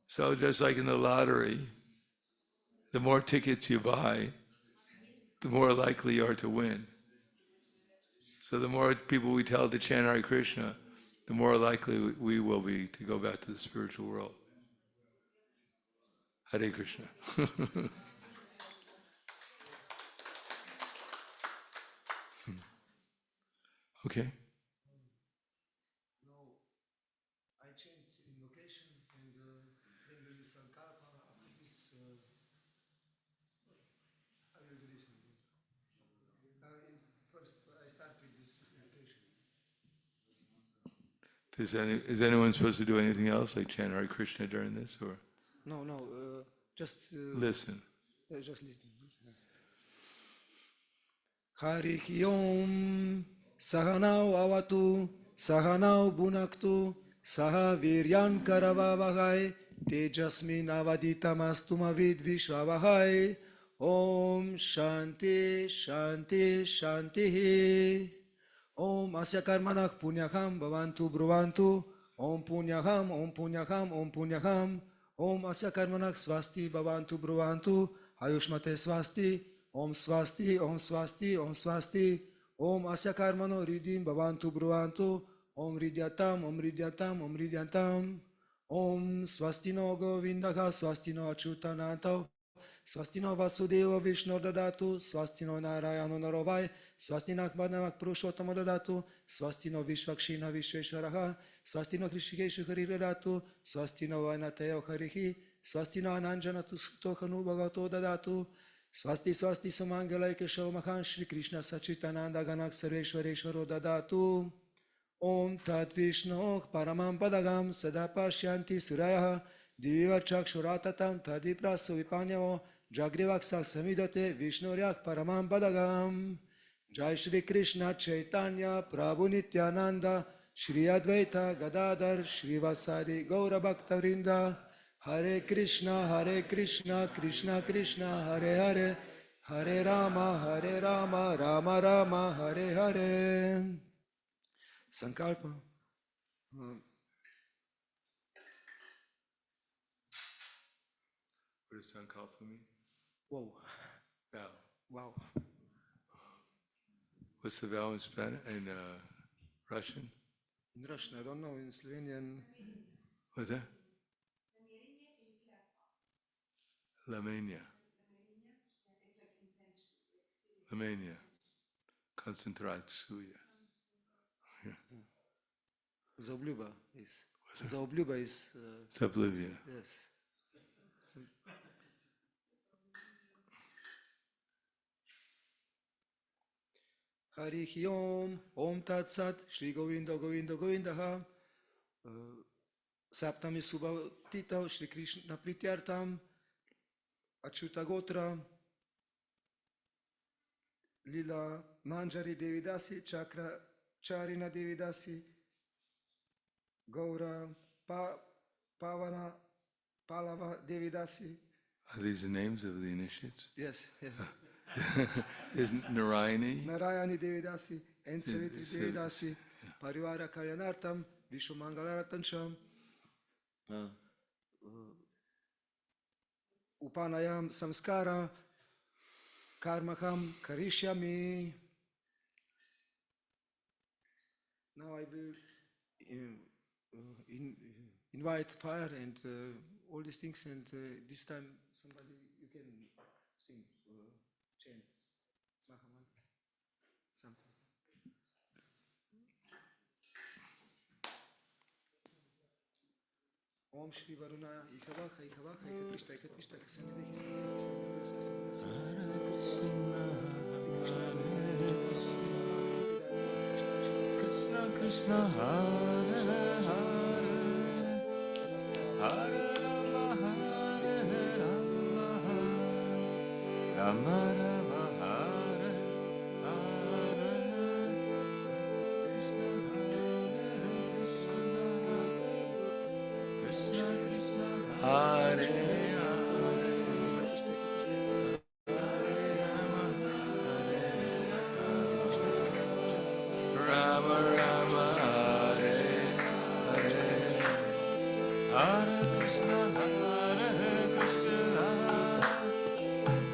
So just like in the lottery, the more tickets you buy, the more likely you are to win. So the more people we tell to chant Hare Krishna, the more likely we will be to go back to the spiritual world. Hare Krishna. Okay. Now, I chant invocation and then there is Sankalpa. After this, I will be listening. First, I start with this invocation. Is anyone supposed to do anything else, like chant Hare Krishna during this, or? No, just Listen. Just listen. Hari Om Sahanau Avatu Sahanau Bunaktu Saha Viryan Karavavahai Tejasmin Avaditamastumavid Vishwavahai Om Shanti Shanti Shanti Om Asya Karmanak Punyakam Bhavantu Bruvantu Om Punyakam Om Punyakam Om Punyakam Om Asya Karmanak Swasti Bhavantu Bruvantu Ayushmate Swasti, Om Swasti, Om Swasti, Om Swasti, Om Asya Karmano Riddhim Bhavantu Bruvantu, Om Ridyatam, Om Ridyatam, Om Ridyatam, Om Swastino Govindaka, Swastino Achyutananto, Swastino Vasudeva Vishnu Dadatu, Swastino Narayano Narovai, Swastinak Bhadnamak Purushottama Dadatu, Swastino Vishvakshina Vishveshwaraha, Swastino Krishikeshu Hari Dadatu, Swastino Vainateo Harihi, Swastino Ananjana Tokhanu Bhagato Dadatu, Swasti Swasti Sumangalai Keshomakhan Shri Krishna Sachitananda Ganak Sarveshwareshwaro Dadatu, Om Tat Vishnu Paramam Padagam Sada Pashyanti Suraya Diviva Chakshuratatam Tadipraso Vipanyavo Jagrivaksak Samidate Vishnuryak Paramam Padagam Jai Shri Krishna Chaitanya Prabhu Nityananda Shri Advaita Gadadhar Shri Vasadi Gaura Bhaktavrinda Hare Krishna Krishna Krishna Hare Hare Hare Rama Rama Rama Hare Hare Sankalpa. What does sankalpa mean? Whoa. Vow. Wow. What's the vow in Spanish, in Russian? In Russian, I don't know. In Slovenian. What's that? Lamania. Lamania. Концентрация. Zaoblюба is. Zaoblюба is. Zaoblюbia. Yes. Harihi Om, Om Tat Sat, Shri Govinda Govinda Govindaha, Saptami Subhatita, Shri Krishna Prityartam, Achyuta Gotra, Lila Manjari Devidasi, Chakra Charina Devidasi, Gaura Pavana Palava Devidasi. Are these the names of the initiates? Yes, yes. Is Narayani? Narayani Devidasi, and Savitri Devidasi, Parivara Kalyanartam, Vishwamangalarattancham, Upanayam Samskara, Karmakam Karishyami. Now I will invite fire and all these things, and this time somebody, you can sing, chant, Mahamantra, something. Om Shri Varuna Ikavaka Ikavaka Ikatrishta Ikatrishta Kasamidhi Krishna Krishna Hare Hare Hare Rama Rama Rama Hare Hare Krishna Krishna Krishna Hare Rama Rama Hare Hare Hare Krishna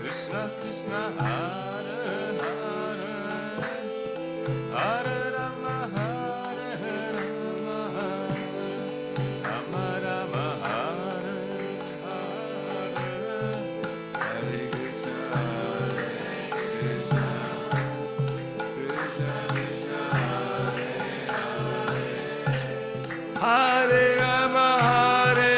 Krishna Krishna Hare Hare Hare Rama Rama Rama Rama Hare Hare Hare Krishna Hare Krishna Krishna Krishna Hare Hare Hare Rama Hare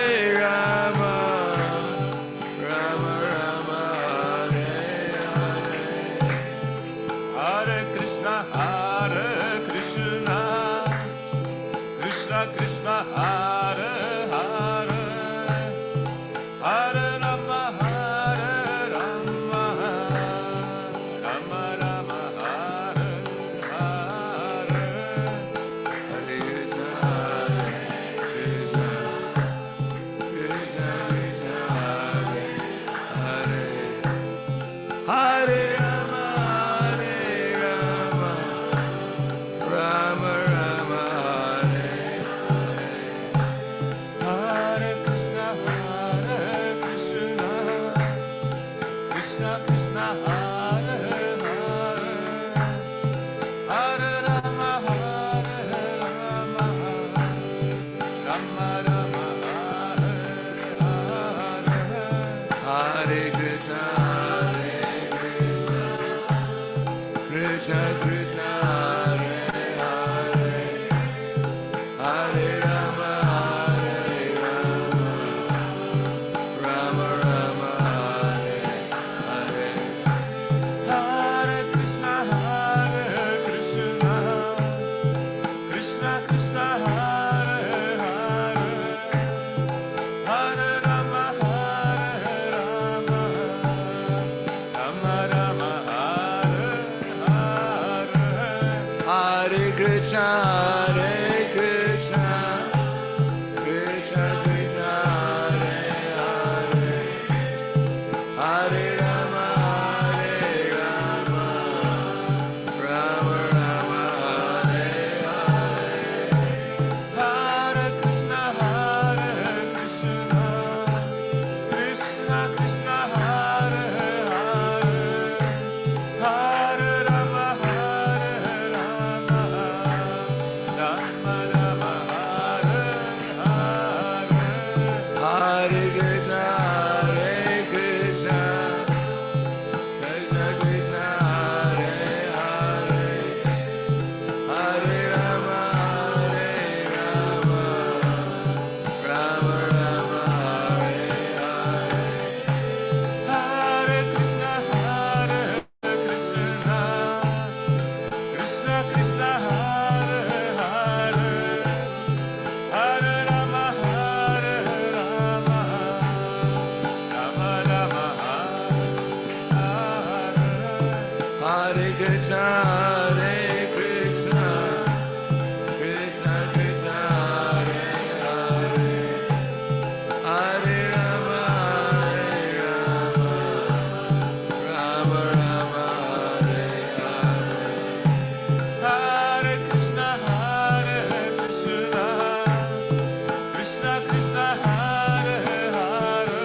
Krishna, Hare Hare,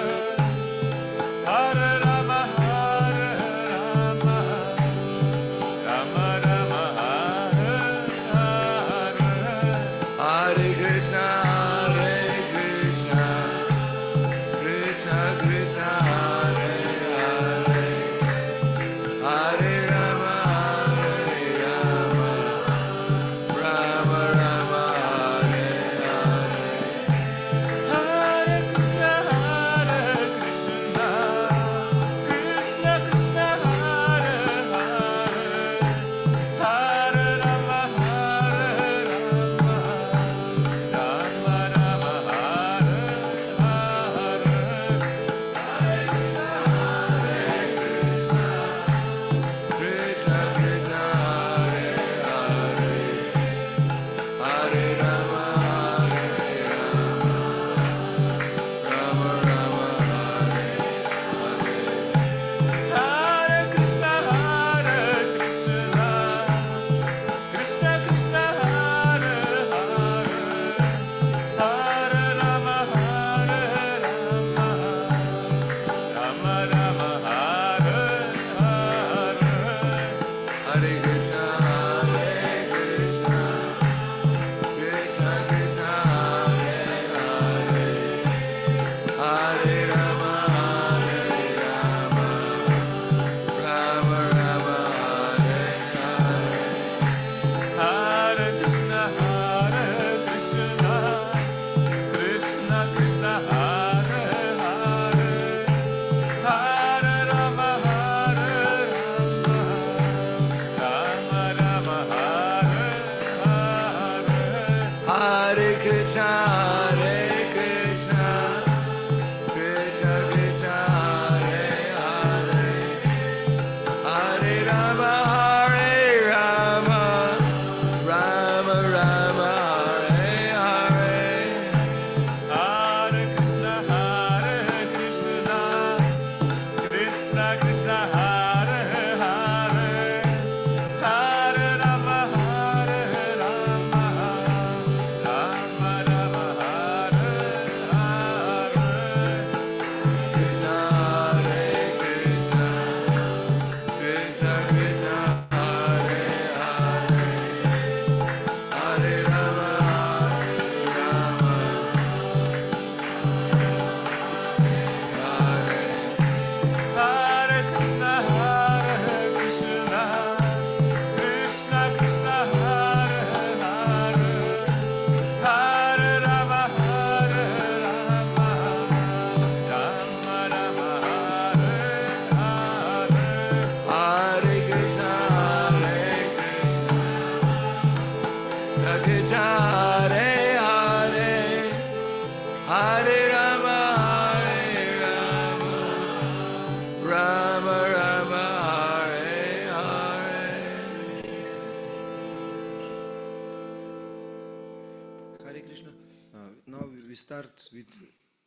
Hare Rama, Hare Rama, Rama Rama, Hare Hare. Hare Krishna, Krishna Krishna, Hare Hare, Hare Rama, Rama Rama, Hare Hare. Hare Krishna, Krishna Krishna, Hare Hare, Hare Rama, Rama Rama, Hare Hare. Krishna Krishna, Hare Hare, Hare Rama, Rama Rama, Hare Hare. Hare Krishna, Krishna Krishna, Hare Hare, Hare Rama, Rama Rama, Hare Hare. Hare Krishna, Krishna Krishna, Hare Hare, Hare Rama, Rama Rama, Hare Hare. Hare Krishna, Krishna Krishna, Hare Hare, Hare Rama, Rama Rama, Hare Hare. Hare Krishna, Krishna Krishna, Hare Hare, Hare Rama, Rama Rama, Hare Hare. Hare Krishna, Krishna Krishna, Hare Hare, Hare Rama, Rama Rama, Hare Hare. Krishna, Krishna Krishna, Hare Hare, Hare Rama, Hare. Hare Krishna, Krishna Krishna, Hare Hare, Hare Rama, Rama Rama, Hare Hare. Hare Krishna, Krishna Hare Hare, Hare Rama, Rama Rama, Hare Hare. Hare Krishna. Now we start with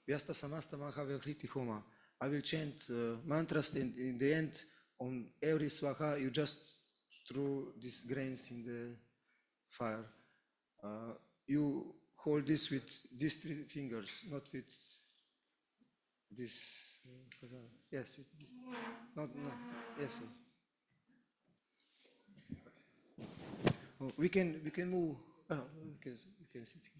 Vyasta Samasta Mahavyahriti Homa. I will chant mantras, and in the end, on every swaha, you just throw these grains in the fire. You hold this with these 3 fingers, not with this. Yes, with this. Not, yes. Oh, we can move. We can sit here.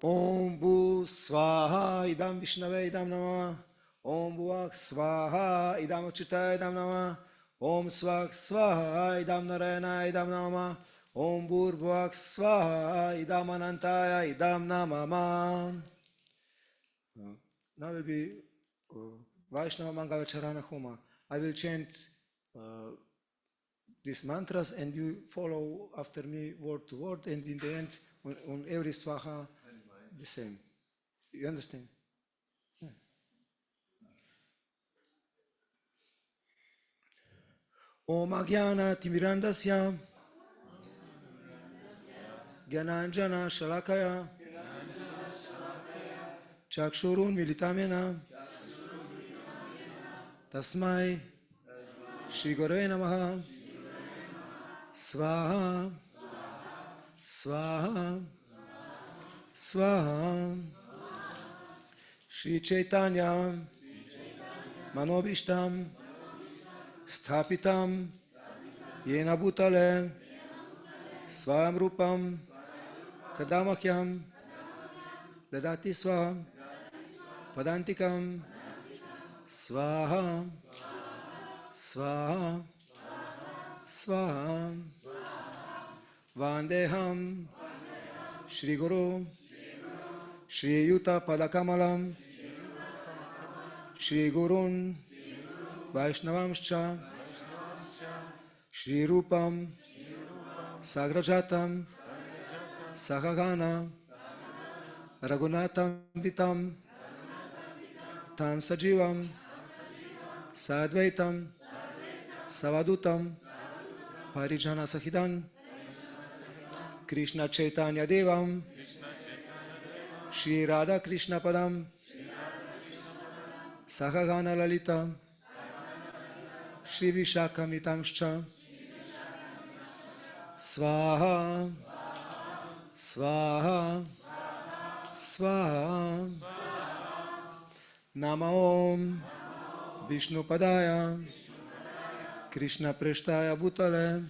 Om Bhu Swaha Idam Vishnave Idam Namah. Om Bhuak Swaha Idam Uchita Idam Namah. Om Swak Swaha Idam Narayana Idam Namah. Om Bhur Bhuak Swaha Idam Anantaya Idam Namah. Now will be Vaishnava Mangala Charana Homa. I will chant these mantras, and you follow after me word to word, and in the end, on every swaha, the same. You understand? Om Agyana Timirandasya Gyananjana Shalakaya Chakshurun Militamena Tasmai Shri Gurave Namaha. Swaha. Swaha. Swaha. Shri Chaitanya Manobishtam Sthapitam Yena Bhutale Swam Rupam Kadamakyam Dadati Swam Padantikam Swaha Swaha Swaha Vandeham Shri Guru Shri Yuta Padakamalam Shri Gurun Vaishnavamscha Shri Rupam Sagrajatam Sahagana Raghunatam Vitam Tam Sajivam Sadvaitam Savadutam Parijana Sahidan Krishna Chaitanya Devam Shri Radha Krishna Padam Sahagana Lalita Shri Vishakamitamscha Swaha Swaha Swaha Nama Om Vishnu Padaya Krishna Preshtaya Bhutale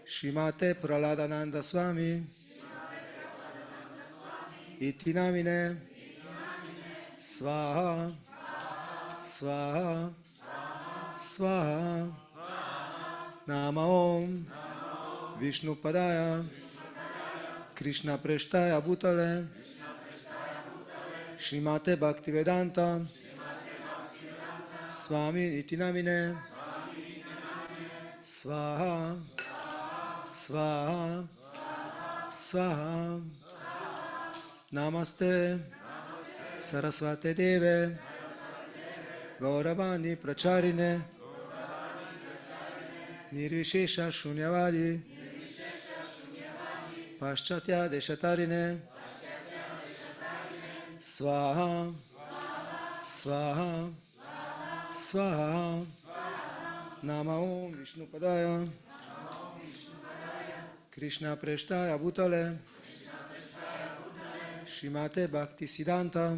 Shrimate Prahladananda Swami Iti Namine Swaha Swaha Swaha Nama Om Vishnu Padaya Krishna Preshtaya Bhutale Shrimate Bhaktivedanta Swami Iti Namine Swaha Swaha Swaha Namaste Saraswate Deve Gauravani Pracharine Nirvishesha Shunyavadi Paschatya Deshatarine Swaha Swaha Swaha Nama Om Vishnu Padaya Krishna Preshtaya Bhutale Shrimate Bhakti Siddhanta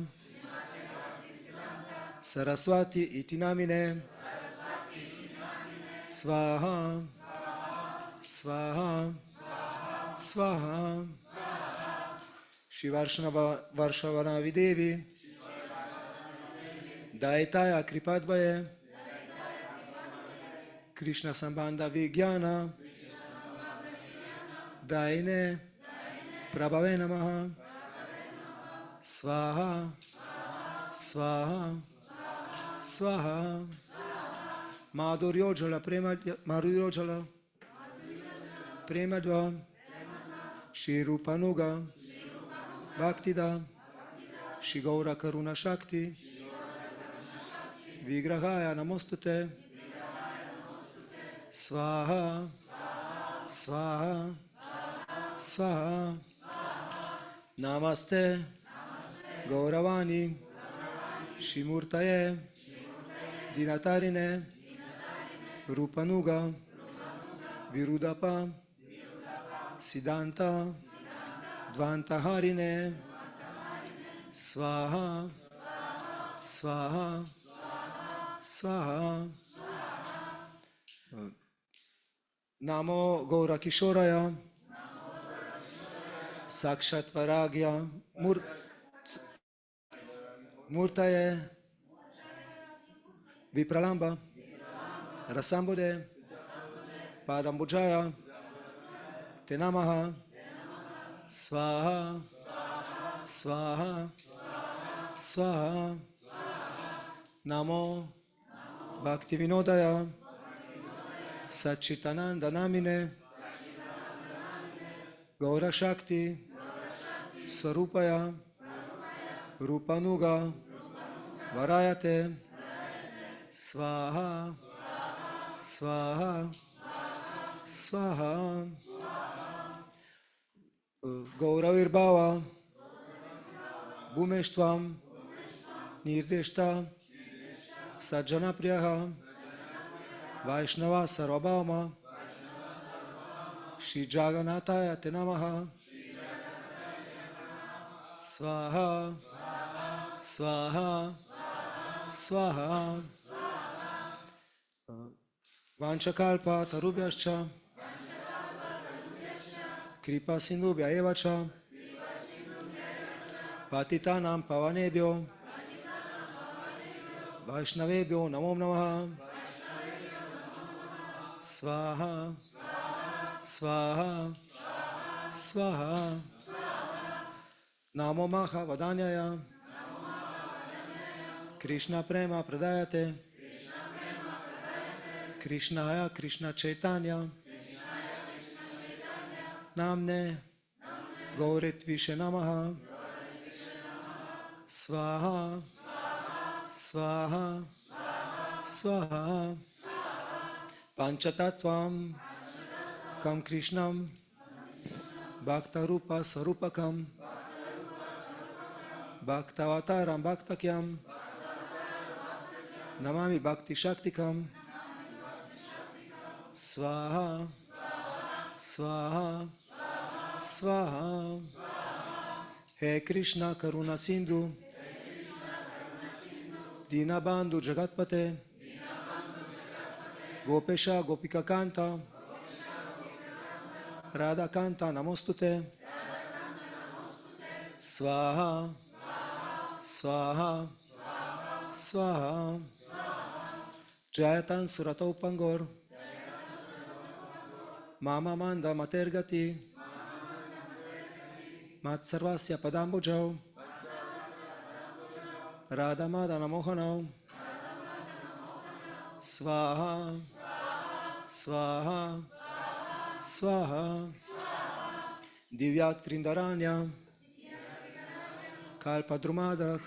Saraswati Iti Namine Swaha Swaha Swaha Shri Varshavana Videvi Daitaya Kripadvaye Krishna Sambandha Vigyana Daine Prabhave Namaha Swaha Swaha Swaha Madhuryojala Premadva Shri Rupanuga Bhaktida Shri Gaura Karuna Shakti Vigrahaya Namostute Swaha Swaha Swaha Namaste Gauravani Shimurtaye Dinatarine Rupanuga Virudapa Siddhanta Dvantaharine Swaha Swaha Swaha Namo Gaura Kishoraya Sakshat Varagya Murtaye Vipralamba Rasambode Padambujaya Tenamaha Swaha Swaha Swaha Namo Bhaktivinodaya Satchitananda Namine Gaura Shakti Swarupaya Rupanuga Varayate Swaha Swaha Swaha Gauravirbhava Bhumeshtvam Nirdeshta Sajjana Priyaha Vaishnava Sarvabhauma Shri Jagannataya Te Namaha Swaha Swaha Swaha Vanchakalpa Tarubhyascha Kripa Sindhubhya Evacha Patitanam Pavanebhyo Vaishnavebhyo Namo Namaha Swaha Swaha Swaha Namo Maha Vadanyaya Krishna Prema Pradayate Krishnaya Krishna Chaitanya Namne Gauritvishe Namaha Swaha Swaha Swaha Panchatattvam Kam Krishnam Bhaktarupa Sarupakam Bhaktavataram Bhaktakyam Namami Bhakti Shaktikam Swaha Swaha Swaha He Krishna Karuna Sindhu Dinabandhu Jagatpate Gopesha Gopika Kanta Radha Kanta Namostute Swaha Swaha Swaha Jayatan Surato Pangor Mama Manda Matergati Matsarvasya Padambujau Radha Madana Mohanau Swaha Swaha Swaha Divyat Vrindaranya Kalpadrumadach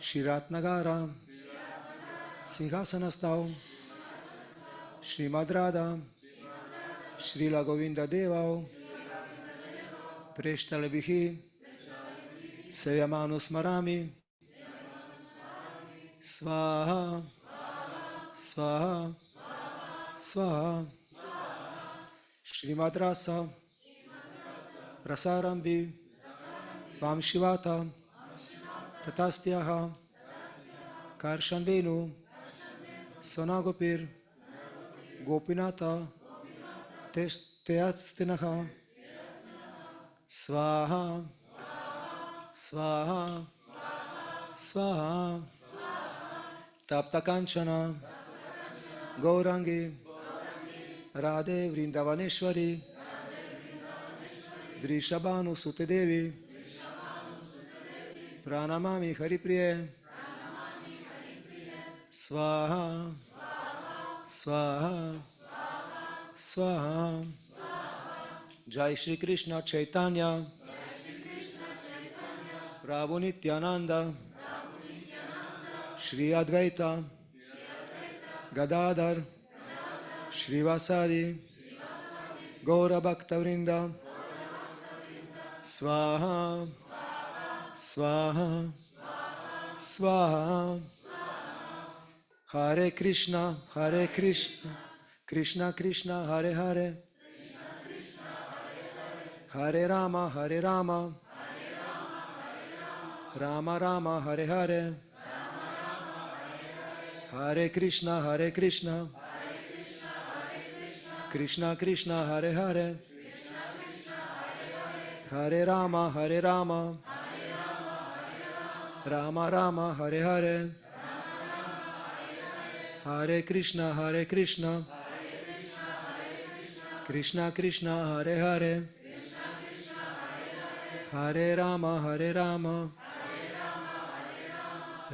Shirat Nagara Singhasanastau Srimad Radha Srila Govinda Devau Preshtalabhihi Sevyamanu Smarami Swaha Swaha Swaha Srimad Rasa Rasarambi Vamshivata Tatastyaha Karshanvenu Sonagopir Gopinata Teastinaha Swaha Swaha Swaha Tapta Kanchana Gaurangi Radhe Vrindavaneshwari Vrishabhanu Sute Devi Pranamami Haripriye Swaha Swaha Swaha Jai Shri Krishna Chaitanya Prabhu Nityananda Shri Advaita Gadadhar Shrivasadi Gaura Bhakta Vrinda Swaha Swaha Swaha Hare Krishna Krishna Krishna Hare Hare Hare Rama Rama Rama Hare Hare Hare Krishna Krishna Krishna Hare Hare Hare Rama Rama Rama Hare Hare Hare Krishna Krishna Krishna Hare Hare Hare Rama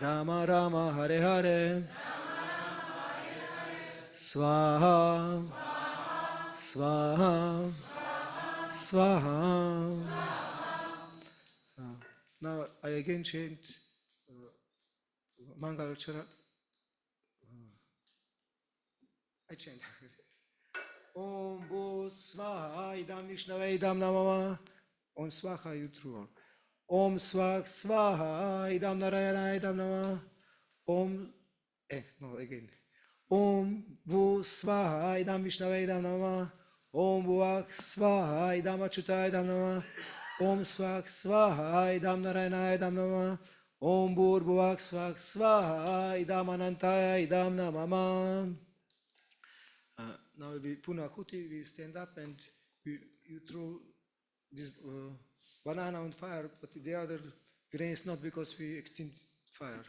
Rama Rama Hare Hare Swaha Swaha Swaha. Now I again chant Mangal Chara. I chant Om Bo Swaha Idam Vishnave Idam Namama. Om Swaha you true. Om Swah Swaha Idam Narayana Idam Nama. Om no again. Om Bhu Svaha Idam Vishnave Idam Namah. Om Bhuvak Svaha Idam Achyutaya Idam Namah. Om Svak Svaha Idam Narayana Idam Namah. Om Bhuvak Svak Svaha Idam Anantaya Idam Namah. Now will be Punakuti. We stand up and you throw this banana on fire, but the other grains not, because we extinct fire.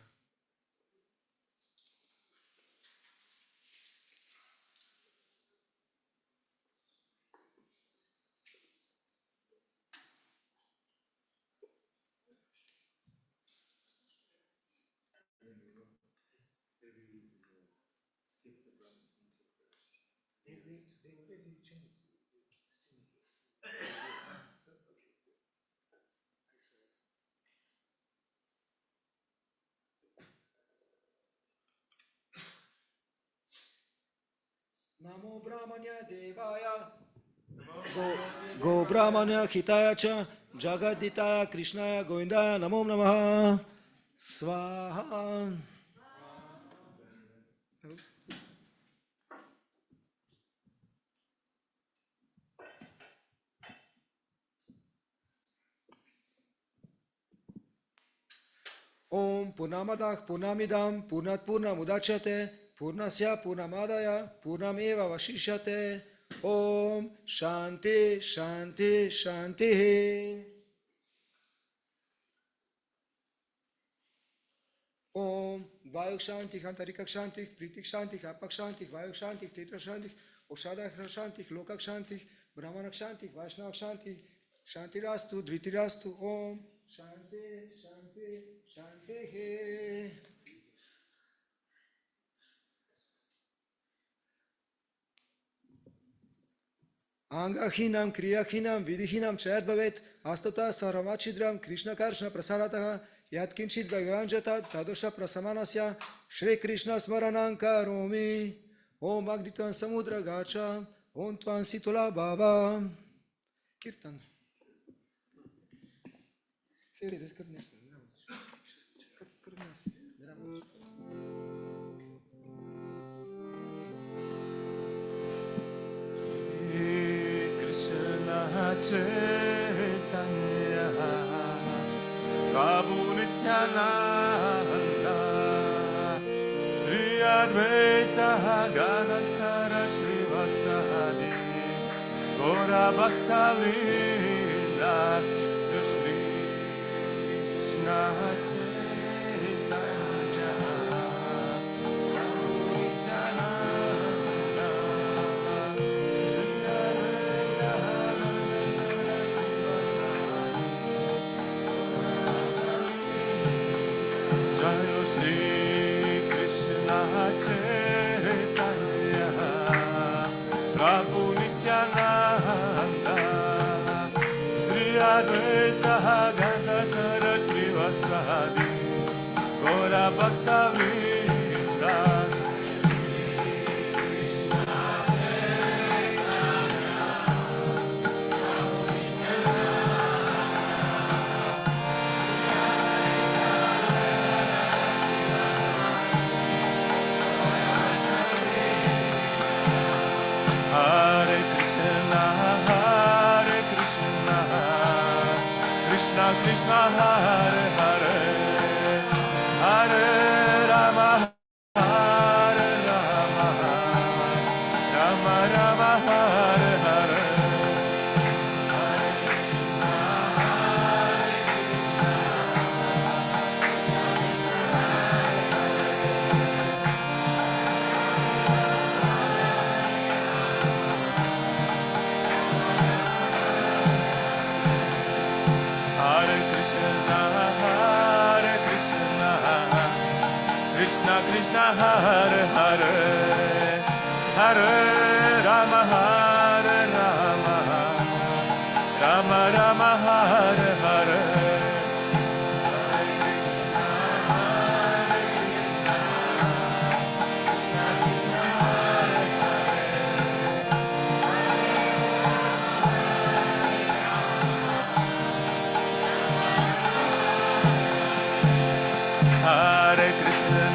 Namo Brahmanya Devaya Go Brahmanya Hitaya Cha Jagaditaya Krishnaya Govindaya Namo Namaha Svaha. Om Purnamadah Purnamidam Purnat Purnamudachyate Purnasya Purnamadaya Purnameva Vashishyate. Om Shanti Shanti Shanti. Om Vayuk Shanti Antarikak Shanti Pritik Shanti Apak Shanti Vayuk Shanti Titra Shanti Oshadak Shanti Lokak Shanti Brahmanak Shanti Vaishnav Shanti Shanti Rastu Dhriti Rastu. Om Shanti Shanti Shanti. Angahinam Kriyahinam Vidihinam Chayat Bhavet Astata Saramachidram Krishna Karshna Prasaratah Yatkinchit Bhagavanjata Tadosha Prasamanasya Shri Krishna Smaranam Karomi. Om Agnitan Samudra Gacha Om Tvan Situla Baba. Kirtan. Krishna Chaitanya Prabhu Nityananda Sri Advaita Gadadhara Srivasadi Gaura Bhakta Vrinda Shri Krishna Chaitanya Prabhu Nityananda Jaya Shri Krishna Chaitanya Prabhu Nityananda Sri Advaita Gadadhara Srivasadi Gaura Bhakta Vrinda Hare Krishna, Krishna Krishna, Hare Hare, Hare Rama, Hare Rama, Rama Rama, Hare Hare. Hare Krishna, Hare Krishna, Krishna Krishna, Hare Hare, Hare Rama, Hare Rama, Rama Rama, Hare Hare. Hare Krishna,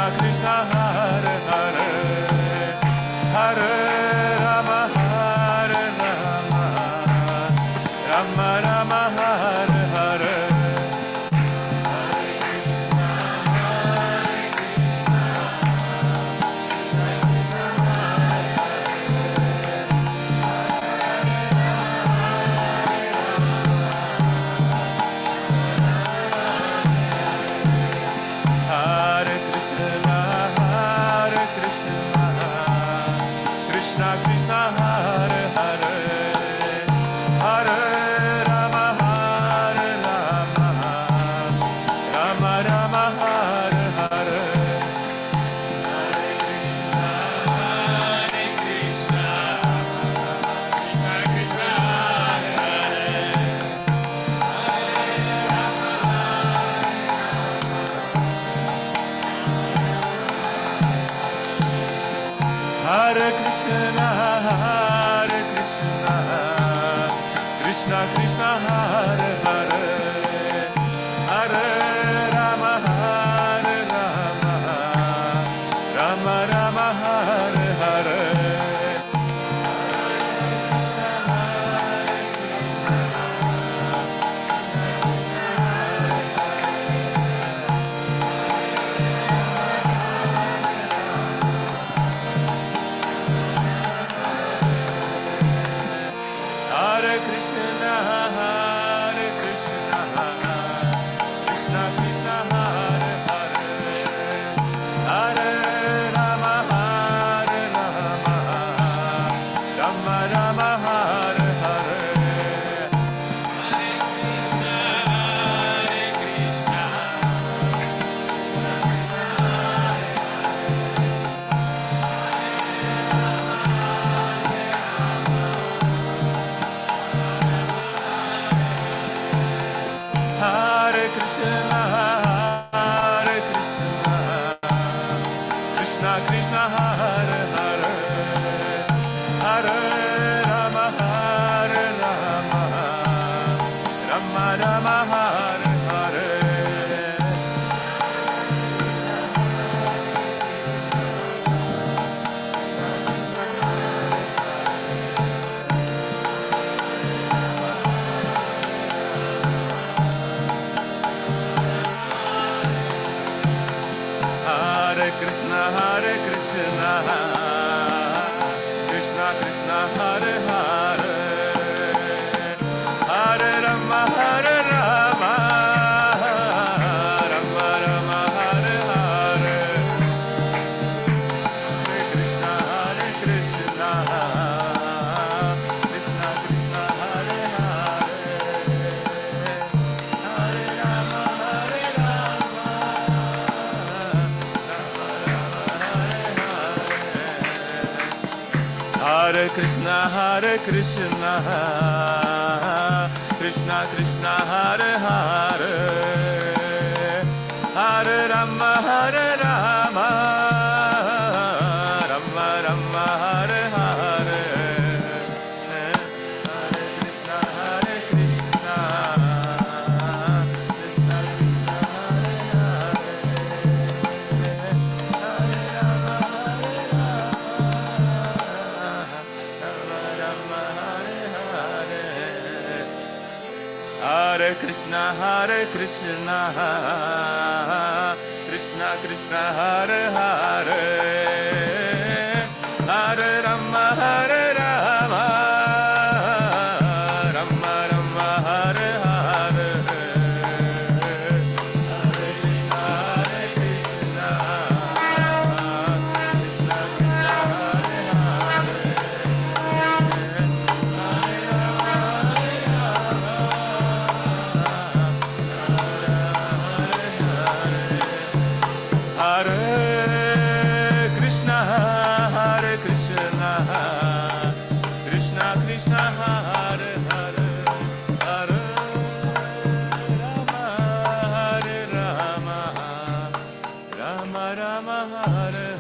Krishna Krishna Hare Hare Hare Rama Hare Rama Rama Rama Hare Hare Hare Krishna, Hare Krishna, Krishna Krishna, Hare Hare, Hare Rama, Hare Rama, Rama Rama, Hare Hare. Hare Krishna, Hare Krishna, Krishna Krishna, Hare Hare Krishna, Hare Krishna, Krishna Krishna, Hare Hare, Hare Rama, Hare Rama, Rama Rama, Hare Hare. Hare Krishna, Hare Krishna, Krishna Krishna, Hare Hare, Hare Rama, Hare Rama, Rama Rama, Hare Hare. Hare Krishna, Hare Krishna, Hare Krishna, Hare Krishna, Krishna Krishna, Hare Hare, Hare Rama, Hare Rama, Rama Rama, Hare Hare. Hare Krishna, Hare Krishna, Krishna Krishna, Hare Hare, Hare Rama, Hare Rama, Rama Rama, Hare Hare. Hare Krishna, Hare Krishna, Krishna Krishna, Hare Hare, Hare Rama, Hare Rama, Hare Krishna, Hare Krishna, Krishna Krishna, Hare Hare, Hare Rama, Hare Rama, Rama Rama, Hare Hare. Hare Krishna, Hare Krishna, Krishna Krishna, Hare Hare, Hare Rama, Hare Rama, Hare Krishna, Hare Krishna, Krishna Krishna, Hare Hare, Hare Rama, Hare Rama, Rama Rama, Hare Hare. Hare Krishna, Hare Krishna, Krishna Krishna, Hare Hare, Hare Rama, Hare Rama, Hare Krishna, Hare Krishna, Krishna Krishna, Hare Hare, Hare Rama, Hare Rama, Rama Rama, Hare